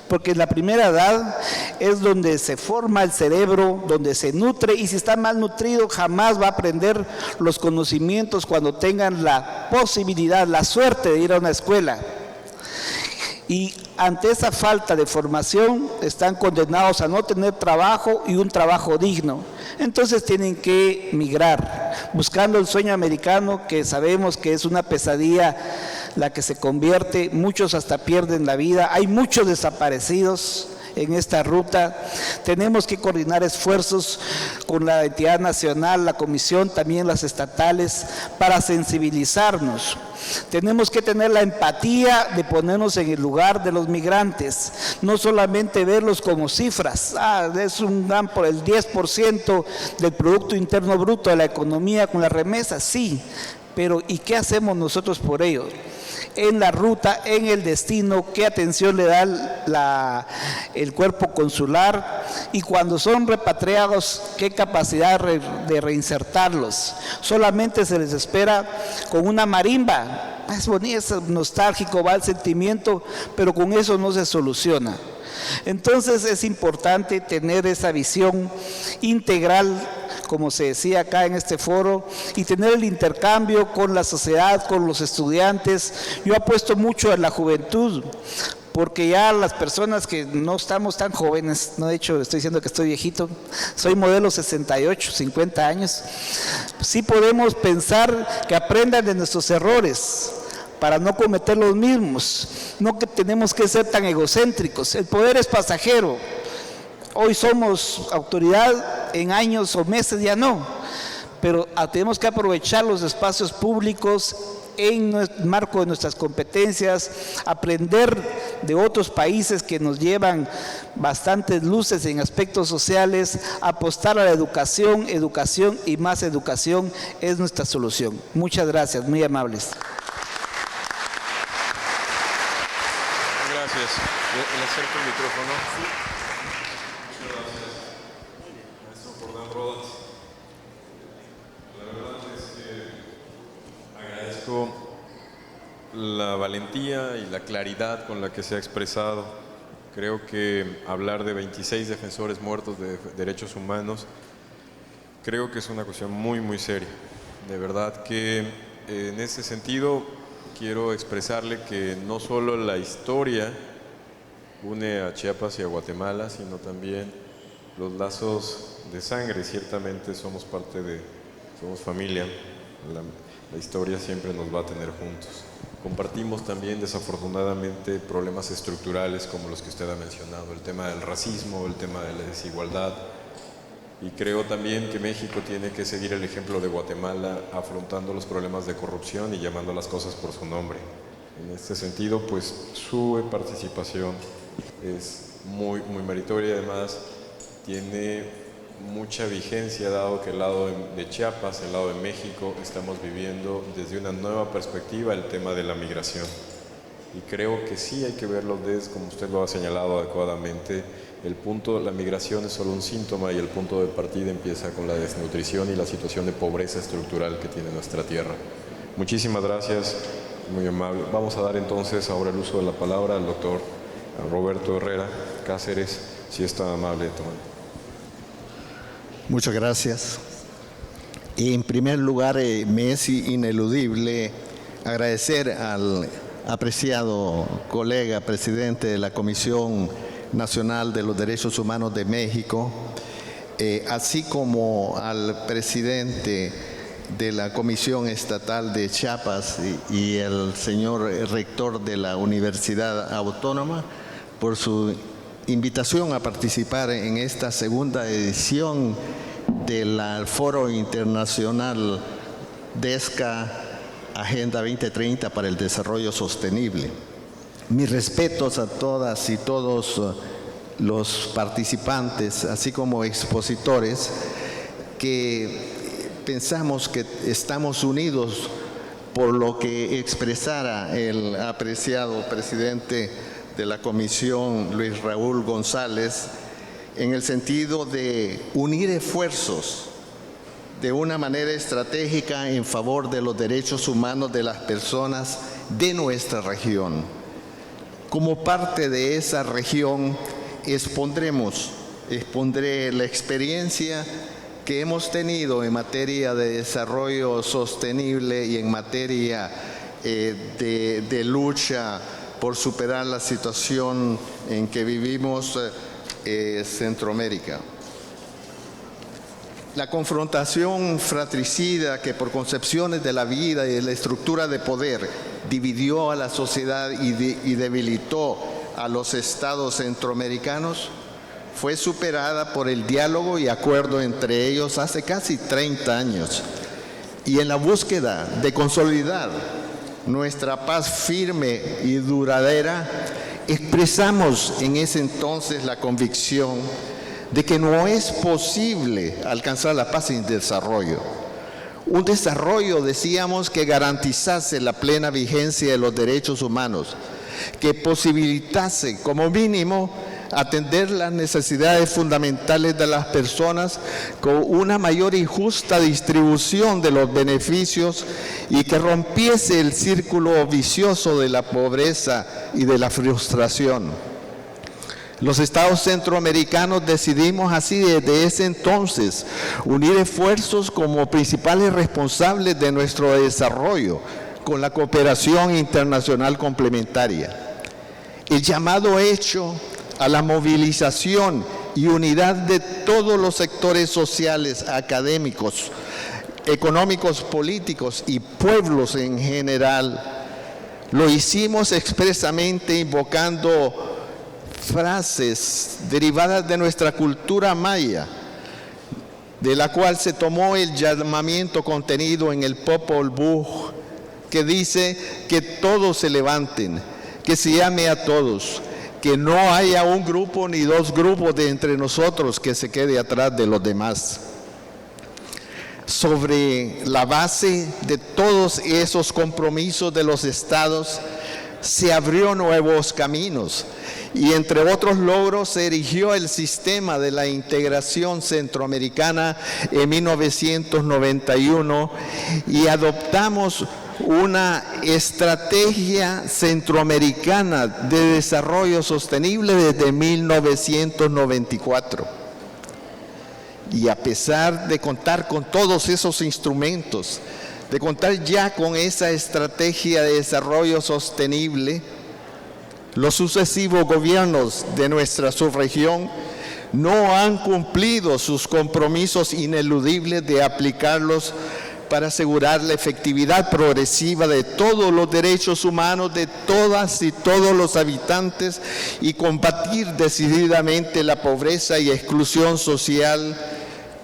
porque en la primera edad es donde se forma el cerebro, donde se nutre, y si está mal nutrido jamás va a aprender los conocimientos cuando tengan la posibilidad, la suerte de ir a una escuela. Y ante esa falta de formación están condenados a no tener trabajo y un trabajo digno. Entonces tienen que migrar, buscando el sueño americano, que sabemos que es una pesadilla la que se convierte, muchos hasta pierden la vida, hay muchos desaparecidos en esta ruta. Tenemos que coordinar esfuerzos con la entidad nacional, la comisión, también las estatales, para sensibilizarnos. Tenemos que tener la empatía de ponernos en el lugar de los migrantes, no solamente verlos como cifras, es un gran por el 10% del Producto Interno Bruto de la economía con las remesas, sí, pero ¿y qué hacemos nosotros por ellos? En la ruta, en el destino, qué atención le da el cuerpo consular, y cuando son repatriados, qué capacidad de reinsertarlos. Solamente se les espera con una marimba, es bonito, es nostálgico, va el sentimiento, pero con eso no se soluciona. Entonces es importante tener esa visión integral, como se decía acá en este foro, y tener el intercambio con la sociedad, con los estudiantes. Yo apuesto mucho en la juventud, porque ya las personas que no estamos tan jóvenes, no, de hecho estoy diciendo que estoy viejito, soy modelo 68, 50 años, sí podemos pensar que aprendan de nuestros errores para no cometer los mismos, no que tenemos que ser tan egocéntricos. El poder es pasajero. Hoy somos autoridad, en años o meses ya no, pero tenemos que aprovechar los espacios públicos en el marco de nuestras competencias, aprender de otros países que nos llevan bastantes luces en aspectos sociales, apostar a la educación, educación y más educación es nuestra solución. Muchas gracias, muy amables. Gracias. Le acerco el micrófono. La valentía y la claridad con la que se ha expresado. Creo que hablar de 26 defensores muertos de derechos humanos, creo que es una cuestión muy, muy seria. De verdad que en ese sentido quiero expresarle que no solo la historia une a Chiapas y a Guatemala, sino también los lazos de sangre. Ciertamente somos familia. La historia siempre nos va a tener juntos. Compartimos también, desafortunadamente, problemas estructurales como los que usted ha mencionado, el tema del racismo, el tema de la desigualdad. Y creo también que México tiene que seguir el ejemplo de Guatemala, afrontando los problemas de corrupción y llamando las cosas por su nombre. En este sentido, pues su participación es muy, muy meritoria. Además, tiene mucha vigencia, dado que el lado de Chiapas, el lado de México, estamos viviendo desde una nueva perspectiva el tema de la migración. Y creo que sí hay que verlo desde, como usted lo ha señalado adecuadamente, la migración es solo un síntoma, y el punto de partida empieza con la desnutrición y la situación de pobreza estructural que tiene nuestra tierra. Muchísimas gracias, muy amable. Vamos a dar entonces ahora el uso de la palabra al doctor Roberto Herrera Cáceres, si es tan amable de tomar. Muchas gracias. En primer lugar, me es ineludible agradecer al apreciado colega presidente de la Comisión Nacional de los Derechos Humanos de México, así como al presidente de la Comisión Estatal de Chiapas y el señor rector de la Universidad Autónoma, por su invitación a participar en esta segunda edición del Foro Internacional DESCA Agenda 2030 para el Desarrollo Sostenible. Mis respetos a todas y todos los participantes, así como expositores, que pensamos que estamos unidos por lo que expresara el apreciado presidente de la Comisión, Luis Raúl González, en el sentido de unir esfuerzos de una manera estratégica en favor de los derechos humanos de las personas de nuestra región. Como parte de esa región, expondré la experiencia que hemos tenido en materia de desarrollo sostenible y en materia de lucha por superar la situación en que vivimos Centroamérica. La confrontación fratricida que por concepciones de la vida y de la estructura de poder dividió a la sociedad y debilitó a los estados centroamericanos fue superada por el diálogo y acuerdo entre ellos hace casi 30 años. Y en la búsqueda de consolidar nuestra paz firme y duradera, expresamos en ese entonces la convicción de que no es posible alcanzar la paz sin desarrollo. Un desarrollo, decíamos, que garantizase la plena vigencia de los derechos humanos, que posibilitase como mínimo atender las necesidades fundamentales de las personas con una mayor y justa distribución de los beneficios y que rompiese el círculo vicioso de la pobreza y de la frustración. Los estados centroamericanos decidimos así desde ese entonces unir esfuerzos como principales responsables de nuestro desarrollo con la cooperación internacional complementaria. El llamado hecho a la movilización y unidad de todos los sectores sociales, académicos, económicos, políticos y pueblos en general, lo hicimos expresamente invocando frases derivadas de nuestra cultura maya, de la cual se tomó el llamamiento contenido en el Popol Vuh, que dice que todos se levanten, que se llame a todos, que no haya un grupo ni dos grupos de entre nosotros que se quede atrás de los demás. Sobre la base de todos esos compromisos de los estados, se abrió nuevos caminos y entre otros logros se erigió el sistema de la integración centroamericana en 1991 y adoptamos una estrategia centroamericana de desarrollo sostenible desde 1994. Y a pesar de contar con todos esos instrumentos, de contar ya con esa estrategia de desarrollo sostenible, los sucesivos gobiernos de nuestra subregión no han cumplido sus compromisos ineludibles de aplicarlos para asegurar la efectividad progresiva de todos los derechos humanos de todas y todos los habitantes y combatir decididamente la pobreza y exclusión social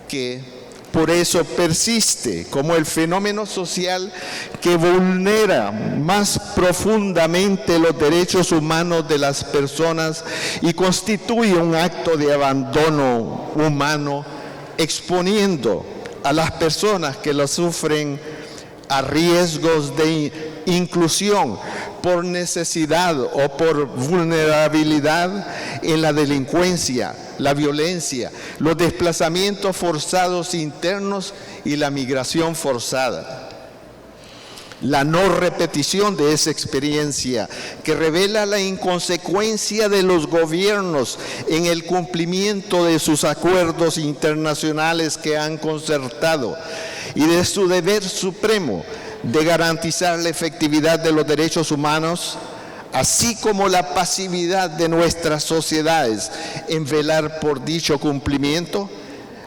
que por eso persiste como el fenómeno social que vulnera más profundamente los derechos humanos de las personas y constituye un acto de abandono humano, exponiendo a las personas que lo sufren a riesgos de inclusión por necesidad o por vulnerabilidad en la delincuencia, la violencia, los desplazamientos forzados internos y la migración forzada. La no repetición de esa experiencia que revela la inconsecuencia de los gobiernos en el cumplimiento de sus acuerdos internacionales que han concertado y de su deber supremo de garantizar la efectividad de los derechos humanos, así como la pasividad de nuestras sociedades en velar por dicho cumplimiento,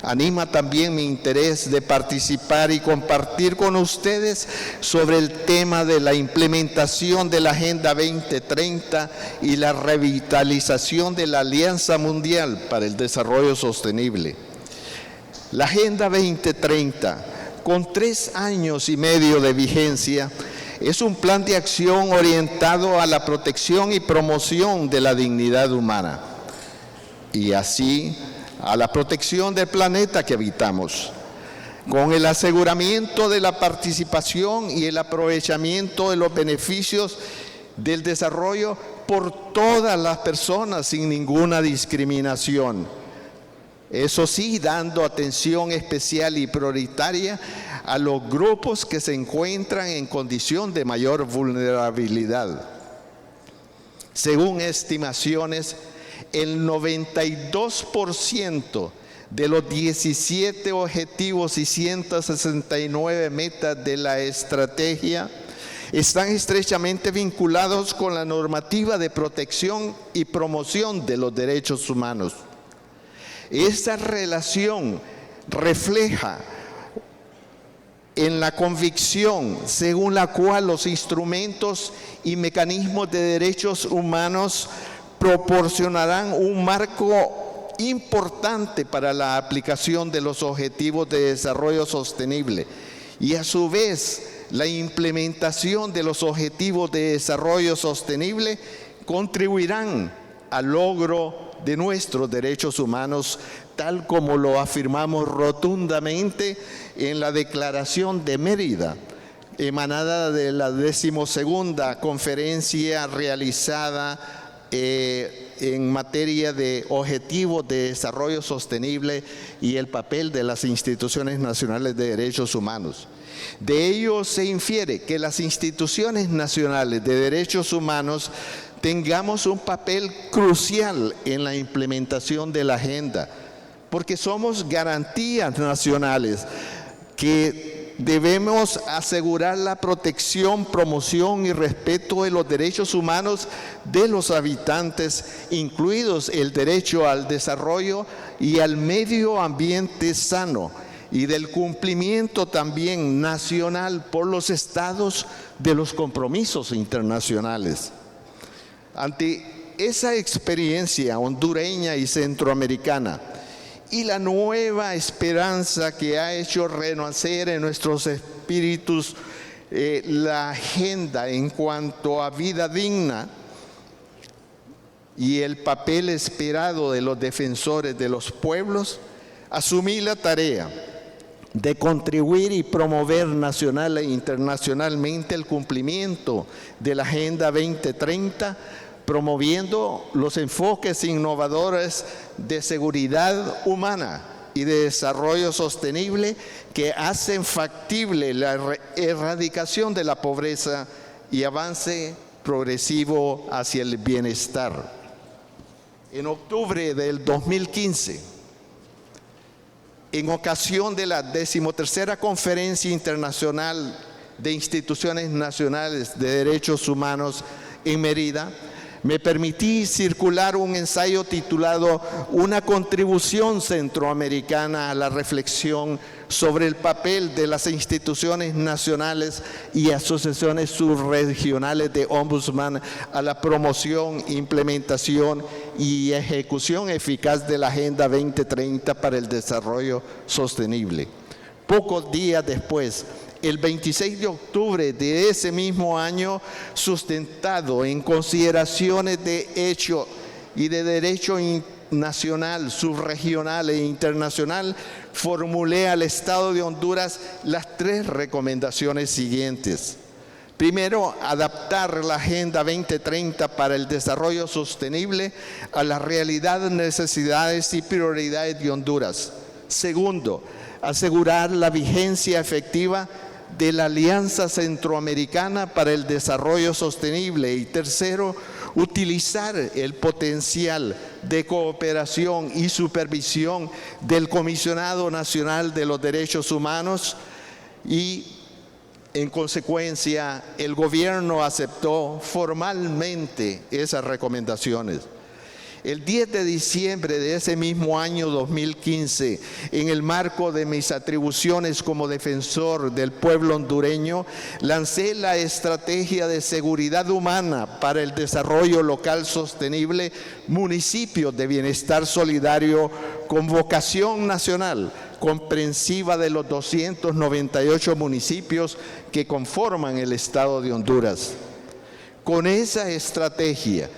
anima también mi interés de participar y compartir con ustedes sobre el tema de la implementación de la Agenda 2030 y la revitalización de la Alianza Mundial para el Desarrollo Sostenible. La Agenda 2030, con 3 años y medio de vigencia, es un plan de acción orientado a la protección y promoción de la dignidad humana y así a la protección del planeta que habitamos, con el aseguramiento de la participación y el aprovechamiento de los beneficios del desarrollo por todas las personas sin ninguna discriminación. Eso sí, dando atención especial y prioritaria a los grupos que se encuentran en condición de mayor vulnerabilidad. Según estimaciones, el 92% de los 17 objetivos y 169 metas de la estrategia están estrechamente vinculados con la normativa de protección y promoción de los derechos humanos. Esta relación refleja en la convicción según la cual los instrumentos y mecanismos de derechos humanos proporcionarán un marco importante para la aplicación de los objetivos de desarrollo sostenible y a su vez la implementación de los objetivos de desarrollo sostenible contribuirán al logro de nuestros derechos humanos, tal como lo afirmamos rotundamente en la Declaración de Mérida, emanada de la 12ª conferencia realizada en materia de objetivos de desarrollo sostenible y el papel de las instituciones nacionales de derechos humanos. De ello se infiere que las instituciones nacionales de derechos humanos tengamos un papel crucial en la implementación de la agenda, porque somos garantías nacionales que debemos asegurar la protección, promoción y respeto de los derechos humanos de los habitantes, incluidos el derecho al desarrollo y al medio ambiente sano, y del cumplimiento también nacional por los estados de los compromisos internacionales. Ante esa experiencia hondureña y centroamericana y la nueva esperanza que ha hecho renacer en nuestros espíritus la agenda en cuanto a vida digna y el papel esperado de los defensores de los pueblos, asumí la tarea de contribuir y promover nacional e internacionalmente el cumplimiento de la Agenda 2030, promoviendo los enfoques innovadores de seguridad humana y de desarrollo sostenible que hacen factible la erradicación de la pobreza y avance progresivo hacia el bienestar. En octubre del 2015, en ocasión de la 13ª Conferencia Internacional de Instituciones Nacionales de Derechos Humanos en Mérida, me permití circular un ensayo titulado Una contribución centroamericana a la reflexión sobre el papel de las instituciones nacionales y asociaciones subregionales de ombudsman a la promoción, implementación y ejecución eficaz de la Agenda 2030 para el desarrollo sostenible. Pocos días después, el 26 de octubre de ese mismo año, sustentado en consideraciones de hecho y de derecho nacional, subregional e internacional, formulé al Estado de Honduras las 3 recomendaciones siguientes. Primero, adaptar la Agenda 2030 para el desarrollo sostenible a la realidad, necesidades y prioridades de Honduras. Segundo, asegurar la vigencia efectiva de la Alianza Centroamericana para el Desarrollo Sostenible. Y tercero, utilizar el potencial de cooperación y supervisión del Comisionado Nacional de los Derechos Humanos y En consecuencia, el gobierno aceptó formalmente esas recomendaciones. El 10 de diciembre de ese mismo año 2015, en el marco de mis atribuciones como defensor del pueblo hondureño, lancé la Estrategia de Seguridad Humana para el Desarrollo Local Sostenible, Municipios de Bienestar Solidario, con vocación nacional, comprensiva de los 298 municipios que conforman el Estado de Honduras. Con esa estrategia,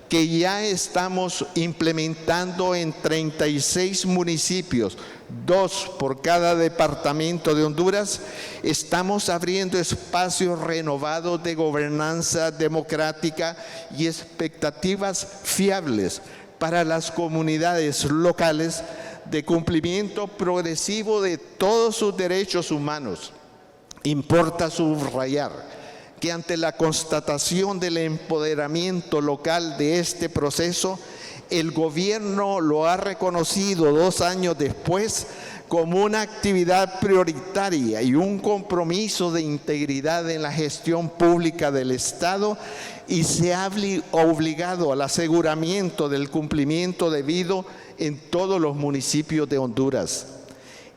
que ya estamos implementando en 36 municipios, 2 por cada departamento de Honduras, estamos abriendo espacios renovados de gobernanza democrática y expectativas fiables para las comunidades locales de cumplimiento progresivo de todos sus derechos humanos. Importa subrayar que ante la constatación del empoderamiento local de este proceso, el gobierno lo ha reconocido 2 años después como una actividad prioritaria y un compromiso de integridad en la gestión pública del Estado, y se ha obligado al aseguramiento del cumplimiento debido en todos los municipios de Honduras.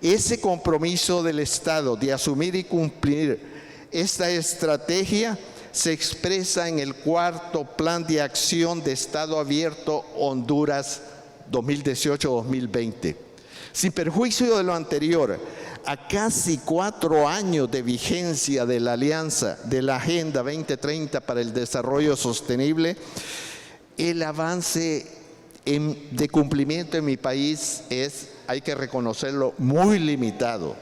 Ese compromiso del Estado de asumir y cumplir esta estrategia se expresa en el 4º Plan de Acción de Estado Abierto Honduras 2018-2020. Sin perjuicio de lo anterior, a casi 4 años de vigencia de la alianza de la Agenda 2030 para el Desarrollo Sostenible, el avance de cumplimiento en mi país es, hay que reconocerlo, muy limitado.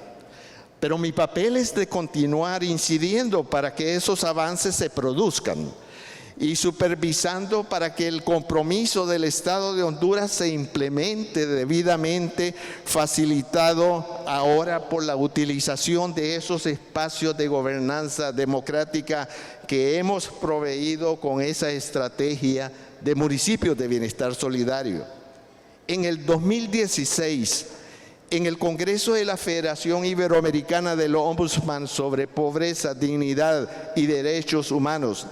Pero mi papel es de continuar incidiendo para que esos avances se produzcan y supervisando para que el compromiso del Estado de Honduras se implemente debidamente, facilitado ahora por la utilización de esos espacios de gobernanza democrática que hemos proveído con esa estrategia de municipios de bienestar solidario. En el 2016, en el Congreso de la Federación Iberoamericana del Ombudsman sobre Pobreza, Dignidad y Derechos Humanos,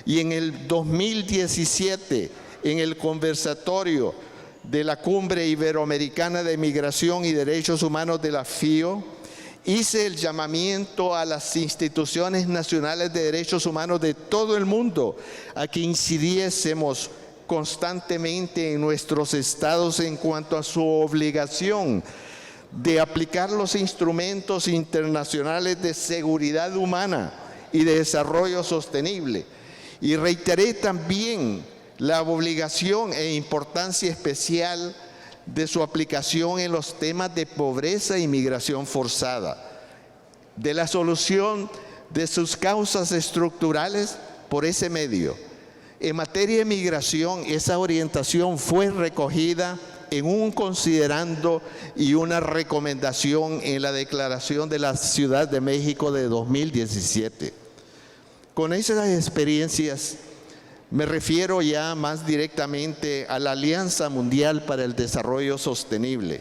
y en el 2017, en el conversatorio de la Cumbre Iberoamericana de Migración y Derechos Humanos de la FIO, hice el llamamiento a las instituciones nacionales de derechos humanos de todo el mundo a que incidiésemos constantemente en nuestros estados en cuanto a su obligación de aplicar los instrumentos internacionales de seguridad humana y de desarrollo sostenible. Y reiteré también la obligación e importancia especial de su aplicación en los temas de pobreza y migración forzada, de la solución de sus causas estructurales por ese medio. En materia de migración, esa orientación fue recogida en un considerando y una recomendación en la Declaración de la Ciudad de México de 2017. Con esas experiencias me refiero ya más directamente a la Alianza Mundial para el Desarrollo Sostenible,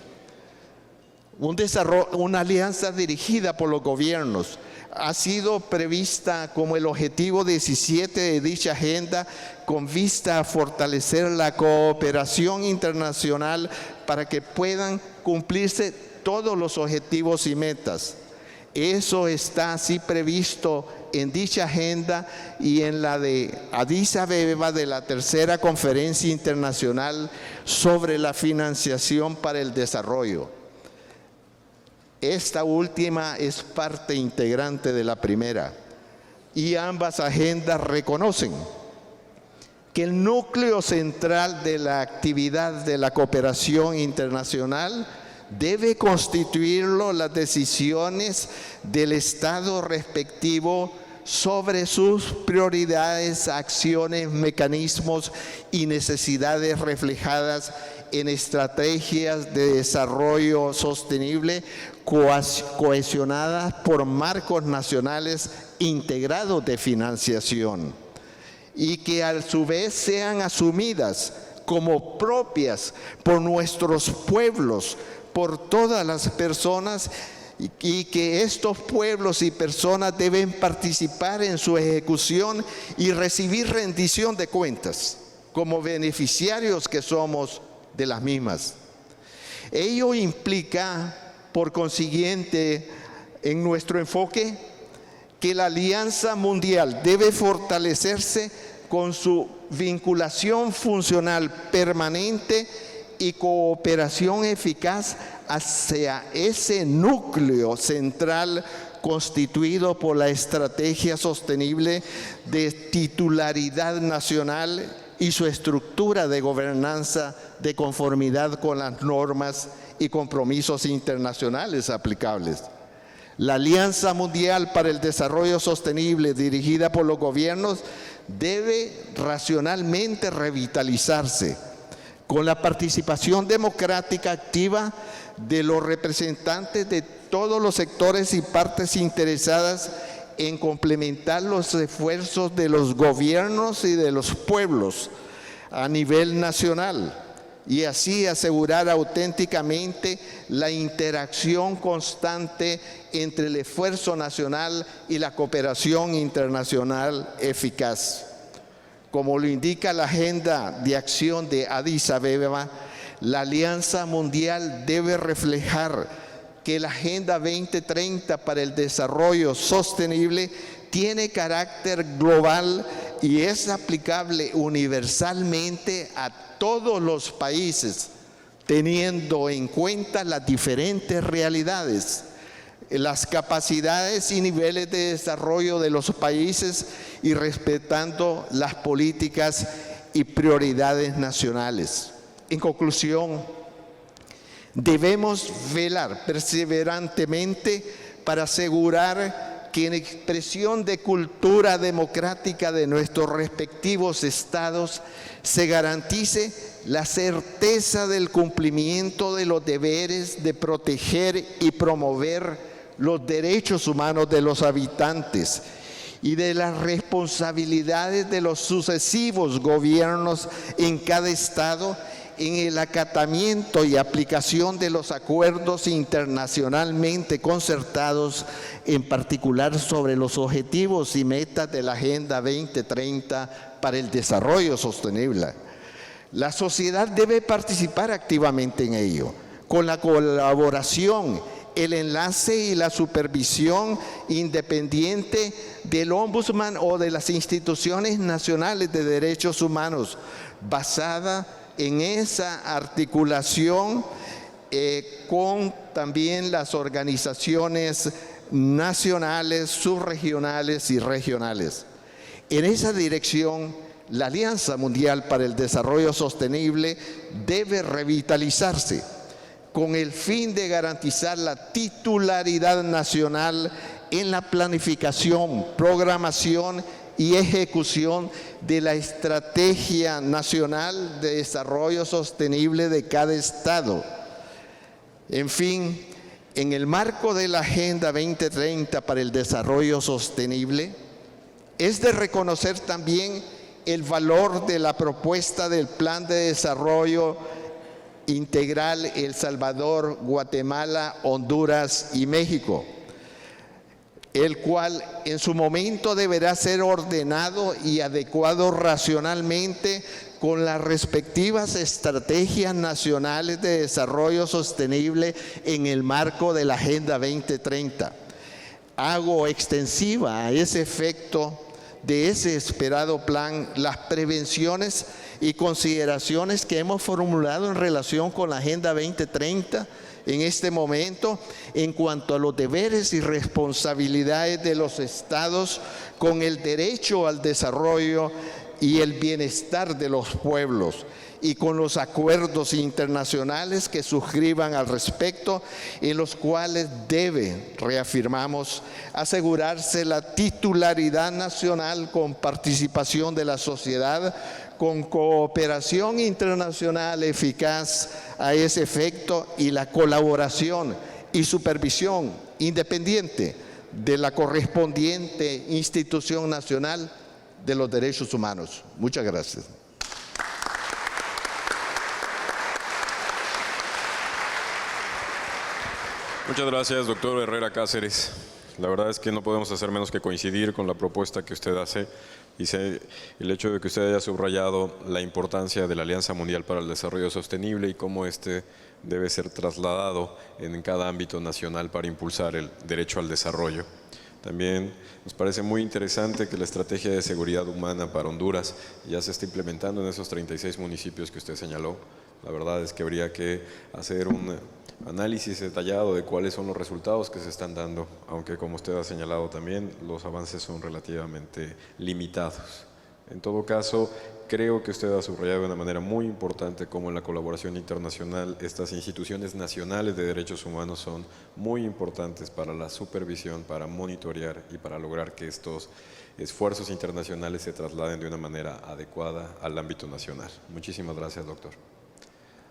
una alianza dirigida por los gobiernos. Ha sido prevista como el objetivo 17 de dicha agenda con vista a fortalecer la cooperación internacional para que puedan cumplirse todos los objetivos y metas. Eso está así previsto en dicha agenda y en la de Addis Abeba de la tercera Conferencia Internacional sobre la Financiación para el Desarrollo. Esta última es parte integrante de la primera y ambas agendas reconocen que el núcleo central de la actividad de la cooperación internacional debe constituirlo las decisiones del Estado respectivo sobre sus prioridades, acciones, mecanismos y necesidades reflejadas en estrategias de desarrollo sostenible cohesionadas por marcos nacionales integrados de financiación y que a su vez sean asumidas como propias por nuestros pueblos, por todas las personas y que estos pueblos y personas deben participar en su ejecución y recibir rendición de cuentas como beneficiarios que somos de las mismas. Ello implica, por consiguiente, en nuestro enfoque, que la Alianza Mundial debe fortalecerse con su vinculación funcional permanente y cooperación eficaz hacia ese núcleo central constituido por la estrategia sostenible de titularidad nacional y su estructura de gobernanza de conformidad con las normas y compromisos internacionales aplicables. La Alianza Mundial para el Desarrollo Sostenible, dirigida por los gobiernos, debe racionalmente revitalizarse con la participación democrática activa de los representantes de todos los sectores y partes interesadas en complementar los esfuerzos de los gobiernos y de los pueblos a nivel nacional y así asegurar auténticamente la interacción constante entre el esfuerzo nacional y la cooperación internacional eficaz. Como lo indica la Agenda de Acción de Addis Abeba, la Alianza Mundial debe reflejar que la Agenda 2030 para el Desarrollo Sostenible tiene carácter global y es aplicable universalmente a todos los países, teniendo en cuenta las diferentes realidades, las capacidades y niveles de desarrollo de los países y respetando las políticas y prioridades nacionales. En conclusión, debemos velar perseverantemente para asegurar que en expresión de cultura democrática de nuestros respectivos estados se garantice la certeza del cumplimiento de los deberes de proteger y promover los derechos humanos de los habitantes y de las responsabilidades de los sucesivos gobiernos en cada estado en el acatamiento y aplicación de los acuerdos internacionalmente concertados, en particular sobre los objetivos y metas de la Agenda 2030 para el Desarrollo Sostenible. La sociedad debe participar activamente en ello, con la colaboración, el enlace y la supervisión independiente del Ombudsman o de las instituciones nacionales de derechos humanos, basada en esa articulación con también las organizaciones nacionales, subregionales y regionales. En esa dirección, la Alianza Mundial para el Desarrollo Sostenible debe revitalizarse con el fin de garantizar la titularidad nacional en la planificación, programación y ejecución de la Estrategia Nacional de Desarrollo Sostenible de cada estado. En fin, en el marco de la Agenda 2030 para el Desarrollo Sostenible, es de reconocer también el valor de la propuesta del Plan de Desarrollo Integral El Salvador, Guatemala, Honduras y México, el cual en su momento deberá ser ordenado y adecuado racionalmente con las respectivas estrategias nacionales de desarrollo sostenible en el marco de la Agenda 2030. Hago extensiva a ese efecto de ese esperado plan las prevenciones y consideraciones que hemos formulado en relación con la Agenda 2030 en este momento en cuanto a los deberes y responsabilidades de los estados con el derecho al desarrollo y el bienestar de los pueblos y con los acuerdos internacionales que suscriban al respecto, en los cuales debe, reafirmamos, asegurarse la titularidad nacional con participación de la sociedad, con cooperación internacional eficaz a ese efecto y la colaboración y supervisión independiente de la correspondiente institución nacional de los derechos humanos. Muchas gracias. Muchas gracias, doctor Herrera Cáceres. La verdad es que no podemos hacer menos que coincidir con la propuesta que usted hace y el hecho de que usted haya subrayado la importancia de la Alianza Mundial para el Desarrollo Sostenible y cómo este debe ser trasladado en cada ámbito nacional para impulsar el derecho al desarrollo. También nos parece muy interesante que la estrategia de seguridad humana para Honduras ya se está implementando en esos 36 municipios que usted señaló. La verdad es que habría que hacer un análisis detallado de cuáles son los resultados que se están dando, aunque como usted ha señalado también, los avances son relativamente limitados. En todo caso, creo que usted ha subrayado de una manera muy importante cómo en la colaboración internacional estas instituciones nacionales de derechos humanos son muy importantes para la supervisión, para monitorear y para lograr que estos esfuerzos internacionales se trasladen de una manera adecuada al ámbito nacional. Muchísimas gracias, doctor.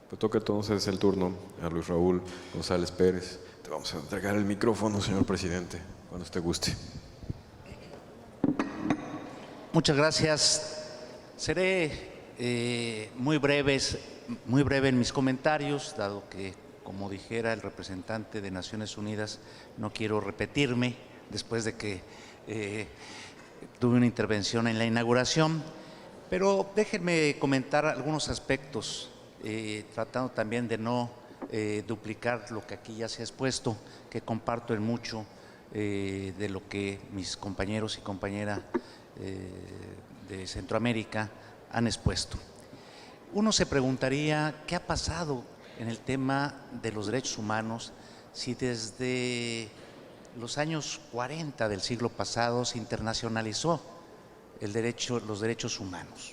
Pues toca entonces el turno a Luis Raúl González Pérez. Te vamos a entregar el micrófono, señor presidente, cuando usted guste. Muchas gracias. Seré muy breve en mis comentarios, dado que, como dijera el representante de Naciones Unidas, no quiero repetirme después de que tuve una intervención en la inauguración, pero déjenme comentar algunos aspectos, tratando también de no duplicar lo que aquí ya se ha expuesto, que comparto en mucho de lo que mis compañeros y compañeras de Centroamérica han expuesto. Uno se preguntaría qué ha pasado en el tema de los derechos humanos si desde los años 40 del siglo pasado se internacionalizó los derechos humanos,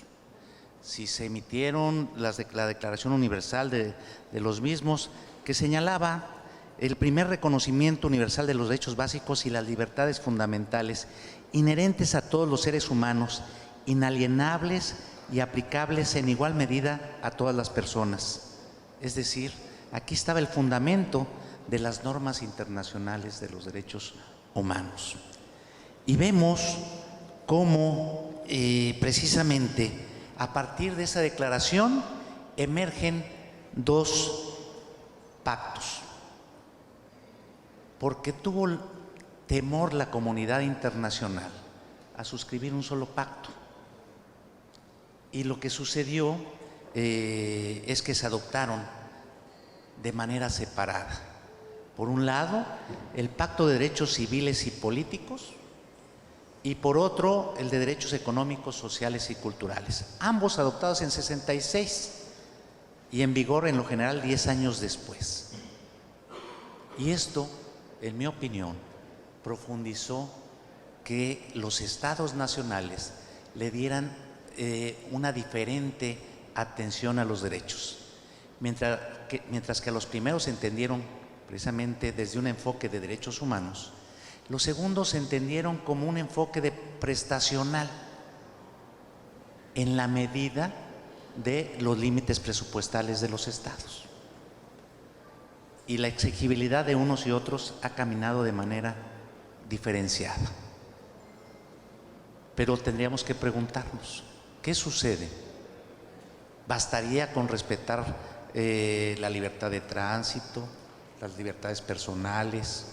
si se emitieron la Declaración Universal de los mismos, que señalaba el primer reconocimiento universal de los derechos básicos y las libertades fundamentales inherentes a todos los seres humanos, inalienables y aplicables en igual medida a todas las personas. Es decir, aquí estaba el fundamento de las normas internacionales de los derechos humanos. Y vemos cómo precisamente a partir de esa declaración emergen dos pactos, porque tuvo temor la comunidad internacional a suscribir un solo pacto. Y lo que sucedió es que se adoptaron de manera separada. Por un lado, el Pacto de Derechos Civiles y Políticos, y por otro, el de Derechos Económicos, Sociales y Culturales, ambos adoptados en 66 y en vigor en lo general 10 años después. Y esto, en mi opinión, profundizó que los estados nacionales le dieran una diferente atención a los derechos, mientras que a los primeros se entendieron precisamente desde un enfoque de derechos humanos, los segundos se entendieron como un enfoque de prestacional en la medida de los límites presupuestales de los estados. Y la exigibilidad de unos y otros ha caminado de manera diferenciada. Pero tendríamos que preguntarnos, ¿qué sucede? ¿Bastaría con respetar la libertad de tránsito, las libertades personales?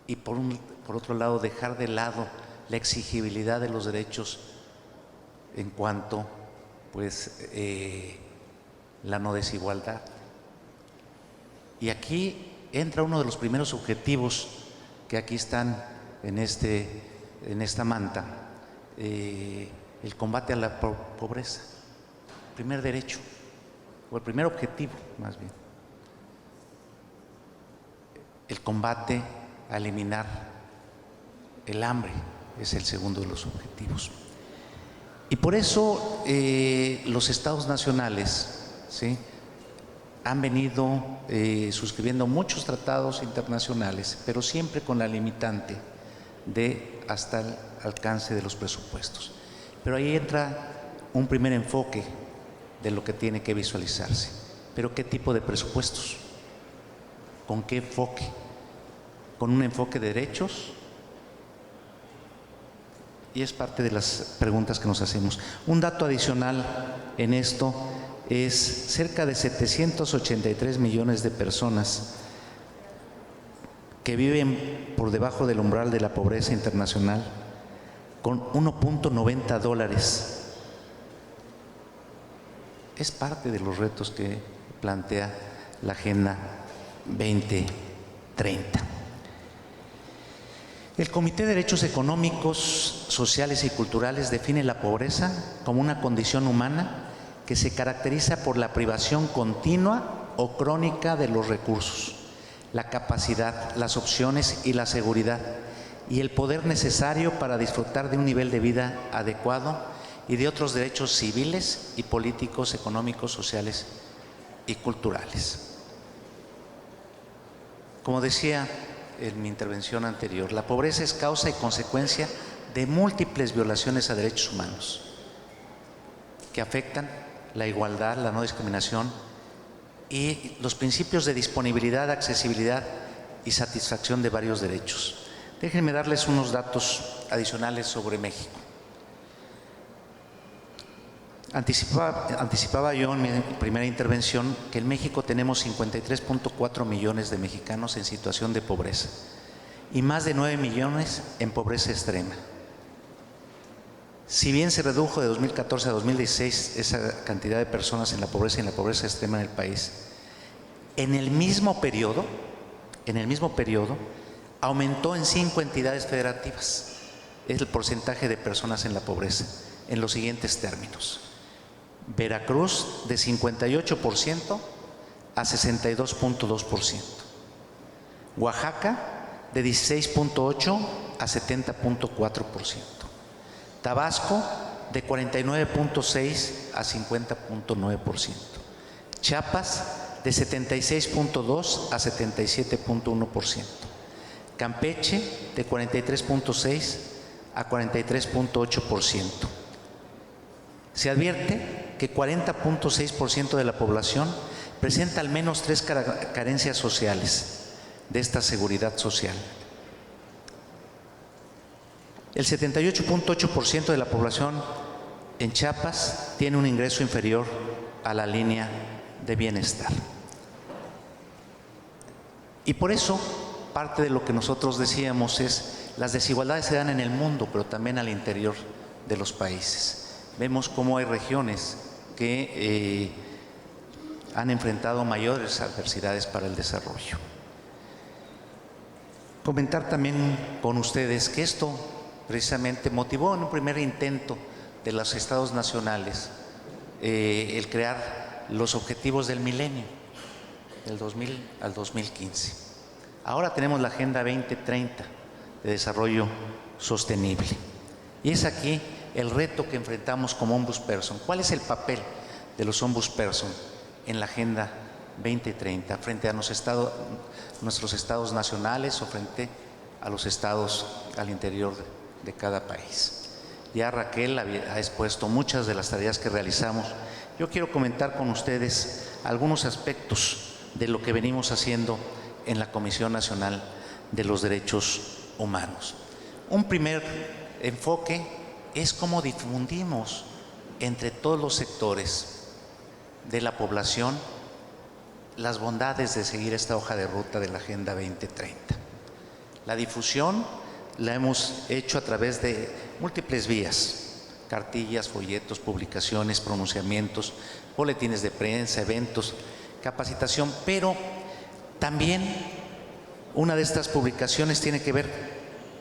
Y por otro lado, dejar de lado la exigibilidad de los derechos en cuanto, la no desigualdad. Y aquí entra uno de los primeros objetivos que aquí están en esta manta, el combate a la pobreza, primer derecho, o el primer objetivo más bien, el combate a eliminar el hambre, es el segundo de los objetivos. Y por eso los estados nacionales, ¿sí?, han venido suscribiendo muchos tratados internacionales, pero siempre con la limitante de hasta el alcance de los presupuestos. Pero ahí entra un primer enfoque de lo que tiene que visualizarse. ¿Pero qué tipo de presupuestos? ¿Con qué enfoque? ¿Con un enfoque de derechos? Y es parte de las preguntas que nos hacemos. Un dato adicional en esto es cerca de 783 millones de personas que viven por debajo del umbral de la pobreza internacional con $1.90. Es parte de los retos que plantea la Agenda 2030. El Comité de Derechos Económicos, Sociales y Culturales define la pobreza como una condición humana que se caracteriza por la privación continua o crónica de los recursos, la capacidad, las opciones y la seguridad, y el poder necesario para disfrutar de un nivel de vida adecuado y de otros derechos civiles y políticos, económicos, sociales y culturales. Como decía en mi intervención anterior, la pobreza es causa y consecuencia de múltiples violaciones a derechos humanos que afectan la igualdad, la no discriminación y los principios de disponibilidad, accesibilidad y satisfacción de varios derechos. Déjenme darles unos datos adicionales sobre México. Anticipaba yo en mi primera intervención que en México tenemos 53.4 millones de mexicanos en situación de pobreza y más de 9 millones en pobreza extrema. Si bien se redujo de 2014 a 2016 esa cantidad de personas en la pobreza y en la pobreza extrema en el país, en el mismo periodo aumentó en 5 entidades federativas el porcentaje de personas en la pobreza en los siguientes términos. Veracruz de 58% a 62.2%. Oaxaca de 16.8 a 70.4%. Tabasco de 49.6 a 50.9%. Chiapas de 76.2 a 77.1%. Campeche de 43.6 a 43.8%. Se advierte que 40.6% de la población presenta al menos 3 carencias sociales de esta seguridad social. El 78.8% de la población en Chiapas tiene un ingreso inferior a la línea de bienestar. Y por eso, parte de lo que nosotros decíamos es, las desigualdades se dan en el mundo, pero también al interior de los países. Vemos cómo hay regiones que han enfrentado mayores adversidades para el desarrollo. Comentar también con ustedes que esto precisamente motivó en un primer intento de los estados nacionales el crear los objetivos del milenio, del 2000 al 2015. Ahora tenemos la Agenda 2030 de Desarrollo Sostenible. Y es aquí el reto que enfrentamos como ombudsperson. ¿Cuál es el papel de los ombudsperson en la Agenda 2030 frente a nuestros estados nacionales o frente a los estados al interior de cada país? Ya Raquel ha expuesto muchas de las tareas que realizamos. Yo quiero comentar con ustedes algunos aspectos de lo que venimos haciendo en la Comisión Nacional de los Derechos Humanos. Un primer enfoque es cómo difundimos entre todos los sectores de la población las bondades de seguir esta hoja de ruta de la Agenda 2030. La difusión la hemos hecho a través de múltiples vías: cartillas, folletos, publicaciones, pronunciamientos, boletines de prensa, eventos, capacitación, pero también una de estas publicaciones tiene que ver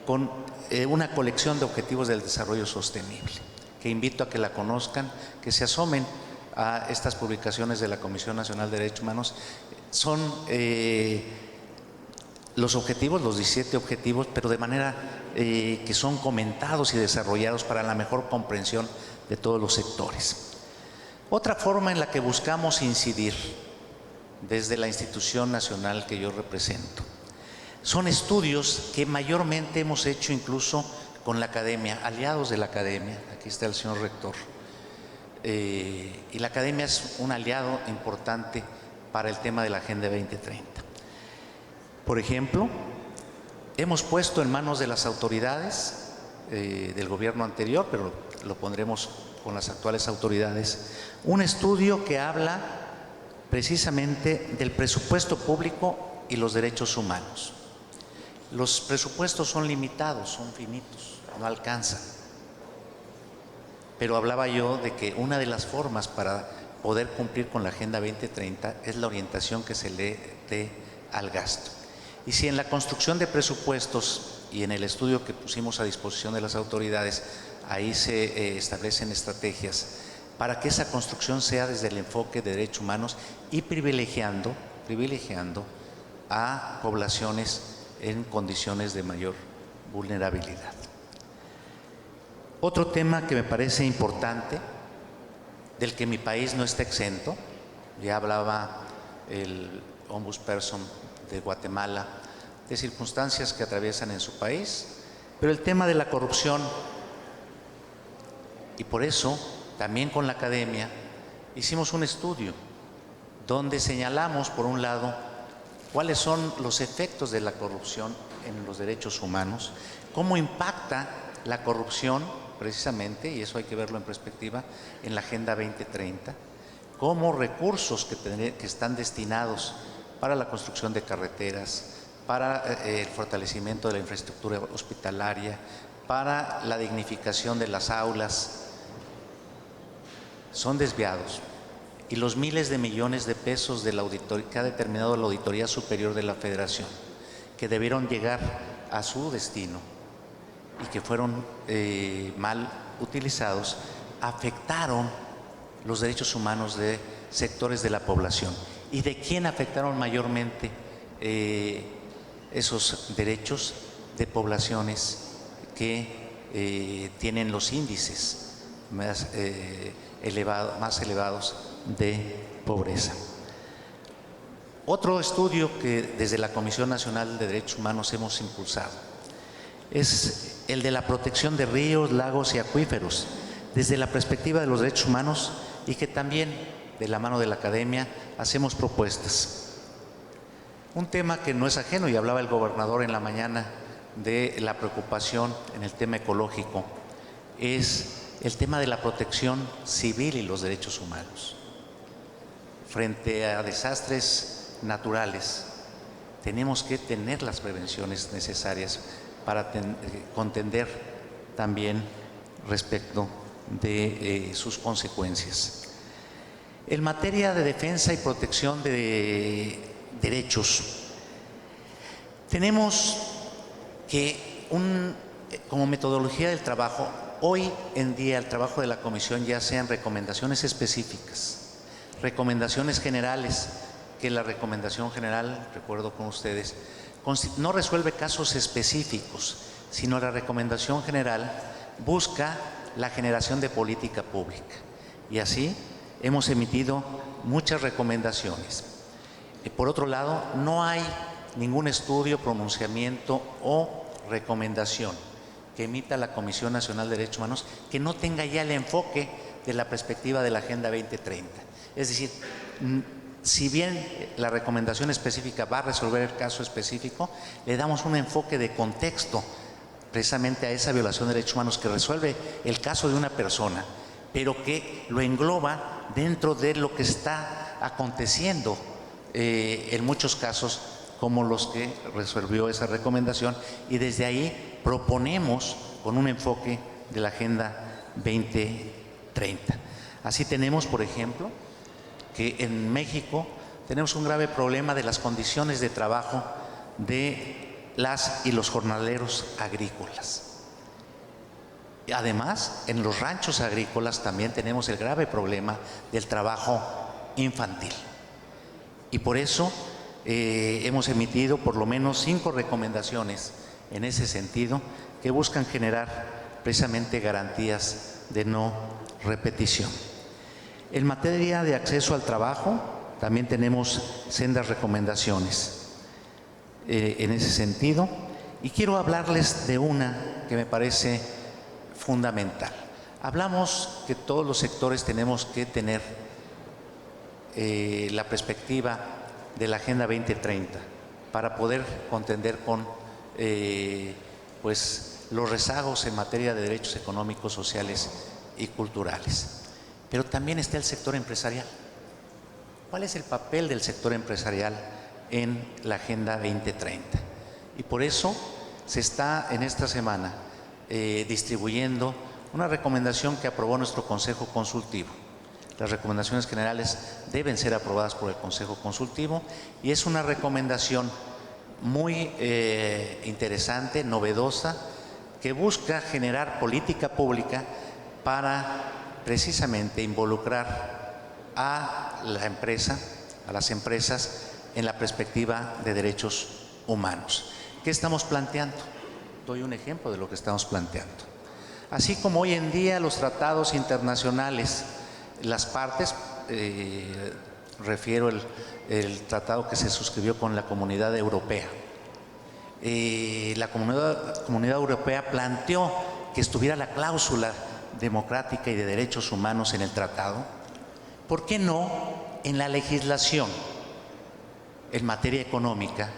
con una colección de objetivos del desarrollo sostenible, que invito a que la conozcan, que se asomen a estas publicaciones de la Comisión Nacional de Derechos Humanos. Son los objetivos, los 17 objetivos, pero de manera que son comentados y desarrollados para la mejor comprensión de todos los sectores. Otra forma en la que buscamos incidir desde la institución nacional que yo represento son estudios que mayormente hemos hecho incluso con la academia, aliados de la academia. Aquí está el señor rector. Y la academia es un aliado importante para el tema de la Agenda 2030. Por ejemplo, hemos puesto en manos de las autoridades del gobierno anterior, pero lo pondremos con las actuales autoridades, un estudio que habla precisamente del presupuesto público y los derechos humanos. Los presupuestos son limitados, son finitos, no alcanzan. Pero hablaba yo de que una de las formas para poder cumplir con la Agenda 2030 es la orientación que se le dé al gasto. Y si en la construcción de presupuestos y en el estudio que pusimos a disposición de las autoridades, ahí se establecen estrategias para que esa construcción sea desde el enfoque de derechos humanos y privilegiando a poblaciones en condiciones de mayor vulnerabilidad. Otro tema que me parece importante, del que mi país no está exento, ya hablaba el ombudsperson de Guatemala, de circunstancias que atraviesan en su país, pero el tema de la corrupción, y por eso también con la academia hicimos un estudio donde señalamos, por un lado, cuáles son los efectos de la corrupción en los derechos humanos, cómo impacta la corrupción precisamente, y eso hay que verlo en perspectiva, en la Agenda 2030, cómo recursos que están destinados para la construcción de carreteras, para el fortalecimiento de la infraestructura hospitalaria, para la dignificación de las aulas, son desviados. Y los miles de millones de pesos de la auditoría, que ha determinado la Auditoría Superior de la Federación, que debieron llegar a su destino y que fueron mal utilizados, afectaron los derechos humanos de sectores de la población. ¿Y de quién afectaron mayormente esos derechos? De poblaciones que tienen los índices más elevados de pobreza. Otro estudio que desde la Comisión Nacional de Derechos Humanos hemos impulsado es el de la protección de ríos, lagos y acuíferos, desde la perspectiva de los derechos humanos, y que también de la mano de la academia hacemos propuestas. Un tema que no es ajeno, y hablaba el gobernador en la mañana de la preocupación en el tema ecológico, es el tema de la protección civil y los derechos humanos. Frente a desastres naturales, tenemos que tener las prevenciones necesarias para contender también respecto de sus consecuencias. En materia de defensa y protección de derechos, tenemos que como metodología del trabajo, hoy en día el trabajo de la comisión ya sean recomendaciones específicas, recomendaciones generales, que la recomendación general, recuerdo con ustedes, no resuelve casos específicos, sino la recomendación general busca la generación de política pública. Y así hemos emitido muchas recomendaciones. Por otro lado, no hay ningún estudio, pronunciamiento o recomendación que emita la Comisión Nacional de Derechos Humanos que no tenga ya el enfoque de la perspectiva de la Agenda 2030. Es decir, si bien la recomendación específica va a resolver el caso específico, le damos un enfoque de contexto precisamente a esa violación de derechos humanos que resuelve el caso de una persona, pero que lo engloba dentro de lo que está aconteciendo en muchos casos como los que resolvió esa recomendación, y desde ahí proponemos con un enfoque de la Agenda 2030. Así tenemos, por ejemplo, que en México tenemos un grave problema de las condiciones de trabajo de las y los jornaleros agrícolas. Y además, en los ranchos agrícolas también tenemos el grave problema del trabajo infantil. Y por eso hemos emitido por lo menos 5 recomendaciones en ese sentido que buscan generar precisamente garantías de no repetición. En materia de acceso al trabajo, también tenemos sendas recomendaciones en ese sentido, y quiero hablarles de una que me parece fundamental. Hablamos que todos los sectores tenemos que tener la perspectiva de la Agenda 2030 para poder contender con pues, los rezagos en materia de derechos económicos, sociales y culturales. Pero también está el sector empresarial. ¿Cuál es el papel del sector empresarial en la Agenda 2030? Y por eso se está en esta semana distribuyendo una recomendación que aprobó nuestro Consejo Consultivo. Las recomendaciones generales deben ser aprobadas por el Consejo Consultivo y es una recomendación muy interesante, novedosa, que busca generar política pública para precisamente involucrar a la empresa, a las empresas en la perspectiva de derechos humanos. ¿Qué estamos planteando? Doy un ejemplo de lo que estamos planteando. Así como hoy en día los tratados internacionales, las partes, refiero el tratado que se suscribió con la Comunidad Europea. La Comunidad Europea planteó que estuviera la cláusula democrática y de derechos humanos en el tratado. ¿Por qué no en la legislación en materia económica?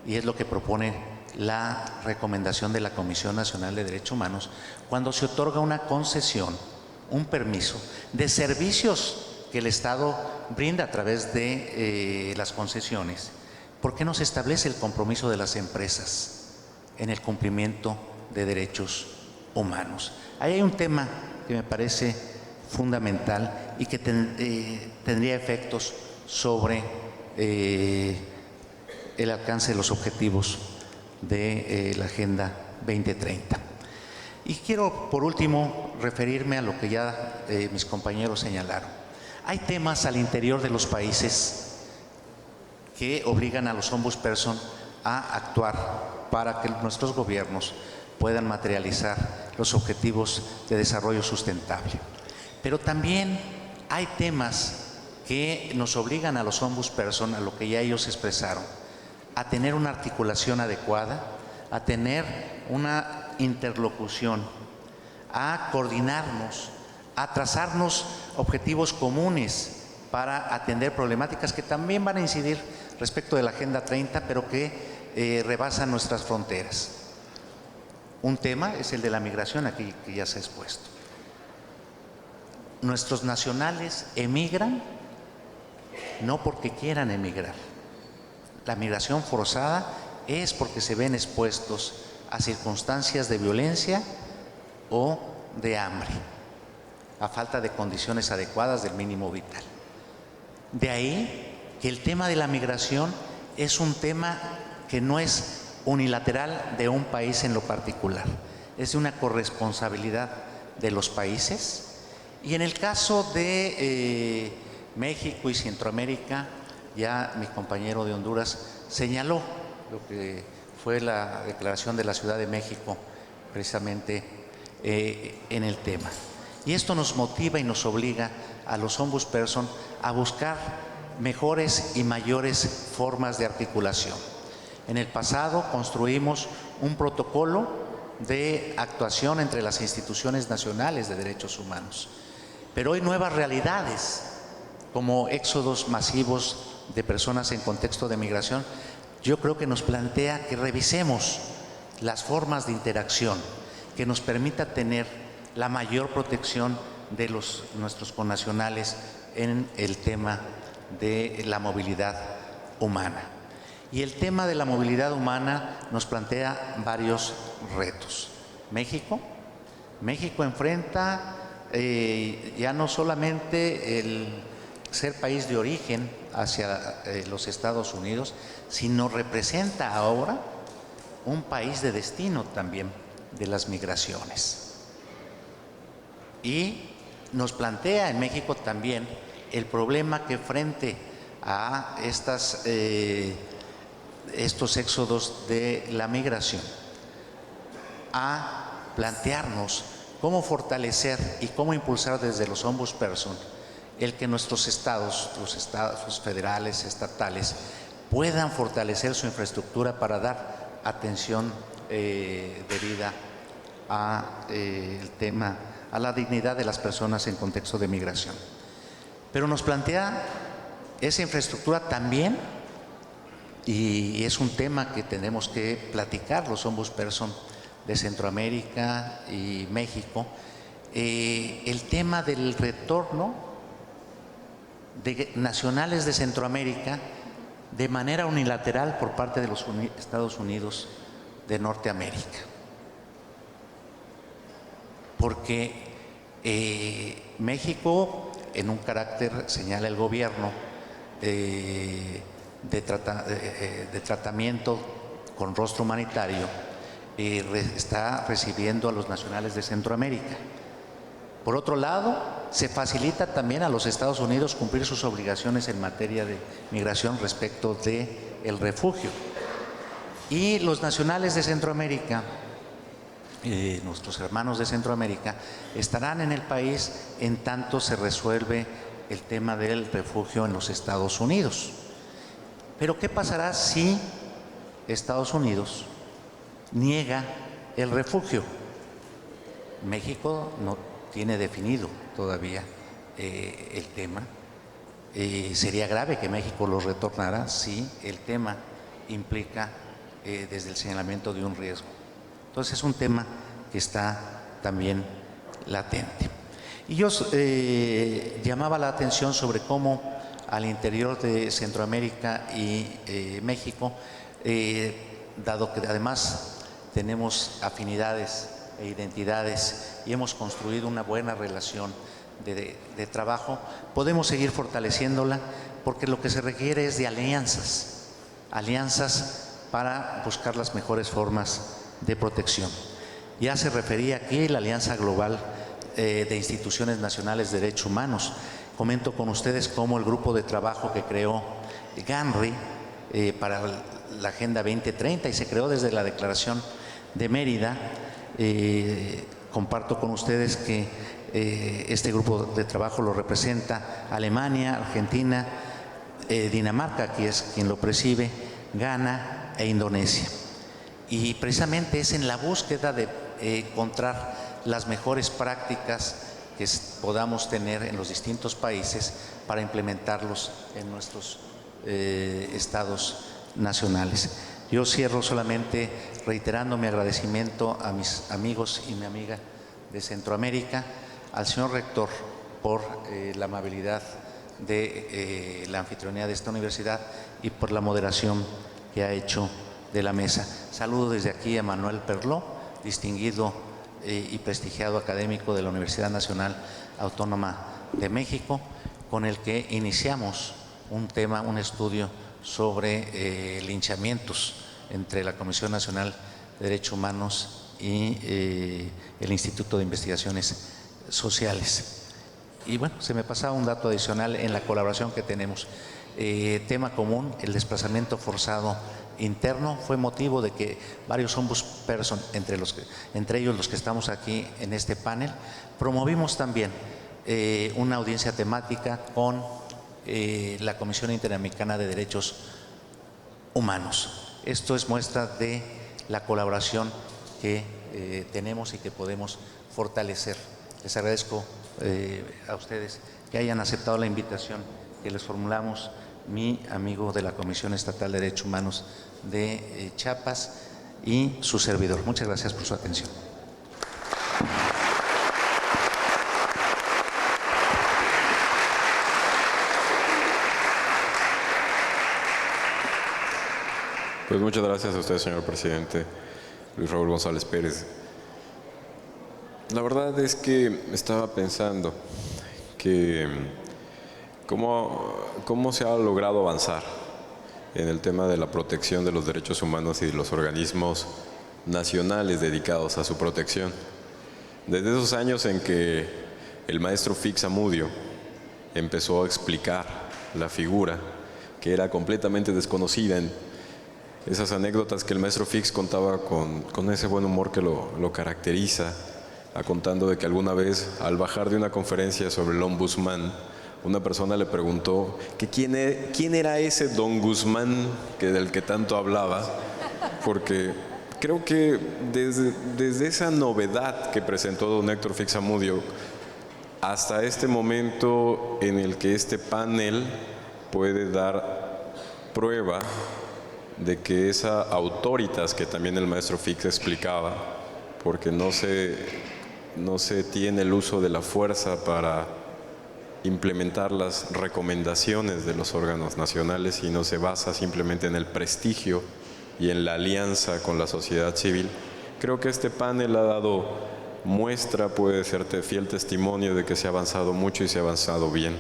Y es lo que propone la recomendación de la Comisión Nacional de Derechos Humanos, cuando se otorga una concesión, un permiso de servicios que el Estado brinda a través de las concesiones. ¿Por qué no se establece el compromiso de las empresas en el cumplimiento de derechos humanos? Ahí hay un tema que me parece fundamental y que tendría efectos sobre el alcance de los objetivos de la Agenda 2030. Y quiero, por último, referirme a lo que ya mis compañeros señalaron. Hay temas al interior de los países que obligan a los ombudsperson a actuar para que nuestros gobiernos puedan materializar los objetivos de desarrollo sustentable. Pero también hay temas que nos obligan a los ombudsperson, a lo que ya ellos expresaron, a tener una articulación adecuada, a tener una interlocución, a coordinarnos, a trazarnos objetivos comunes para atender problemáticas que también van a incidir respecto de la Agenda 30, pero que rebasan nuestras fronteras. Un tema es el de la migración, aquí que ya se ha expuesto. Nuestros nacionales emigran no porque quieran emigrar. La migración forzada es porque se ven expuestos a circunstancias de violencia o de hambre, a falta de condiciones adecuadas del mínimo vital. De ahí que el tema de la migración es un tema que no es unilateral de un país en lo particular, es de una corresponsabilidad de los países. Y en el caso de México y Centroamérica, ya mi compañero de Honduras señaló lo que fue la declaración de la Ciudad de México precisamente en el tema. Y esto nos motiva y nos obliga a los ombudsperson a buscar mejores y mayores formas de articulación. En el pasado construimos un protocolo de actuación entre las instituciones nacionales de derechos humanos, pero hoy nuevas realidades como éxodos masivos de personas en contexto de migración, yo creo que nos plantea que revisemos las formas de interacción que nos permita tener la mayor protección de nuestros connacionales en el tema de la movilidad humana. Y el tema de la movilidad humana nos plantea varios retos. México enfrenta ya no solamente el ser país de origen hacia los Estados Unidos, sino representa ahora un país de destino también de las migraciones. Y nos plantea en México también el problema que frente a estos éxodos de la migración, a plantearnos cómo fortalecer y cómo impulsar desde los ombudsperson el que nuestros estados, los estados federales, estatales, puedan fortalecer su infraestructura para dar atención debida el tema, a la dignidad de las personas en contexto de migración. Pero nos plantea esa infraestructura también, y es un tema que tenemos que platicar los ombudsperson de Centroamérica y México, el tema del retorno de nacionales de Centroamérica de manera unilateral por parte de los Estados Unidos de Norteamérica. Porque México, en un carácter, señala el gobierno, de tratamiento con rostro humanitario, está recibiendo a los nacionales de Centroamérica. Por otro lado, se facilita también a los Estados Unidos cumplir sus obligaciones en materia de migración respecto del refugio. Y los nacionales de Centroamérica, nuestros hermanos de Centroamérica, estarán en el país en tanto se resuelve el tema del refugio en los Estados Unidos. Pero ¿qué pasará si Estados Unidos niega el refugio? México no tiene definido todavía el tema. Sería grave que México los retornara si el tema implica desde el señalamiento de un riesgo. Entonces es un tema que está también latente. Y yo llamaba la atención sobre cómo al interior de Centroamérica y México, dado que además tenemos afinidades e identidades y hemos construido una buena relación de trabajo, podemos seguir fortaleciéndola porque lo que se requiere es de alianzas para buscar las mejores formas de protección. Ya se refería aquí la Alianza Global de Instituciones Nacionales de Derechos Humanos. Comento con ustedes cómo el grupo de trabajo que creó GANRI para la Agenda 2030 y se creó desde la Declaración de Mérida, comparto con ustedes que este grupo de trabajo lo representa Alemania, Argentina, Dinamarca, que es quien lo preside, Ghana e Indonesia. Y precisamente es en la búsqueda de encontrar las mejores prácticas que podamos tener en los distintos países para implementarlos en nuestros estados nacionales. Yo cierro solamente reiterando mi agradecimiento a mis amigos y mi amiga de Centroamérica, al señor rector por la amabilidad de la anfitrionía de esta universidad y por la moderación que ha hecho de la mesa. Saludo desde aquí a Manuel Perló, distinguido y prestigiado académico de la Universidad Nacional Autónoma de México, con el que iniciamos un estudio sobre linchamientos entre la Comisión Nacional de Derechos Humanos y el Instituto de Investigaciones Sociales. Y bueno, se me pasaba un dato adicional en la colaboración que tenemos. Tema común, el desplazamiento forzado interno, fue motivo de que varios ombudsperson, entre ellos los que estamos aquí en este panel, promovimos también una audiencia temática con la Comisión Interamericana de Derechos Humanos. Esto es muestra de la colaboración que tenemos y que podemos fortalecer. Les agradezco a ustedes que hayan aceptado la invitación que les formulamos, mi amigo de la Comisión Estatal de Derechos Humanos de Chiapas y su servidor. Muchas gracias por su atención. Pues muchas gracias a usted, señor presidente Luis Raúl González Pérez. La verdad es que estaba pensando que cómo se ha logrado avanzar en el tema de la protección de los derechos humanos y de los organismos nacionales dedicados a su protección. Desde esos años en que el maestro Fix Zamudio empezó a explicar la figura que era completamente desconocida, en esas anécdotas que el maestro Fix contaba con ese buen humor que lo caracteriza, contando de que alguna vez al bajar de una conferencia sobre el ombudsman, una persona le preguntó que quién era ese don Guzmán del que tanto hablaba, porque creo que desde esa novedad que presentó don Héctor Fix Zamudio hasta este momento en el que este panel puede dar prueba de que esa autoritas que también el maestro Fix explicaba, porque no se no se tiene el uso de la fuerza para implementar las recomendaciones de los órganos nacionales, sino se basa simplemente en el prestigio y en la alianza con la sociedad civil. Creo que este panel ha dado muestra, puede ser fiel testimonio de que se ha avanzado mucho y se ha avanzado bien.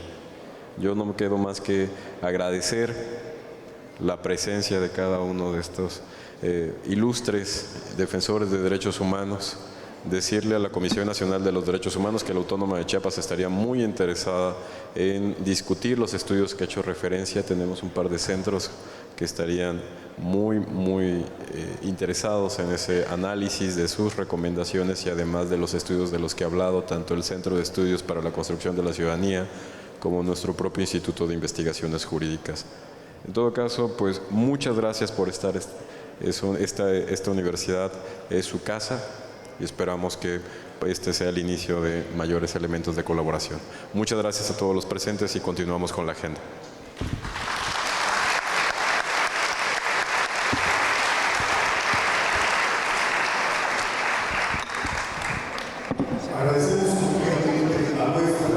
Yo no me quedo más que agradecer la presencia de cada uno de estos ilustres defensores de derechos humanos, decirle a la Comisión Nacional de los Derechos Humanos que la Autónoma de Chiapas estaría muy interesada en discutir los estudios que ha hecho referencia. Tenemos un par de centros que estarían muy interesados en ese análisis de sus recomendaciones y además de los estudios de los que he hablado, tanto el Centro de Estudios para la Construcción de la Ciudadanía como nuestro propio Instituto de Investigaciones Jurídicas. En todo caso, pues muchas gracias por estar. Esta universidad es su casa y esperamos que este sea el inicio de mayores elementos de colaboración. Muchas gracias a todos los presentes y continuamos con la agenda. Agradecemos a nuestra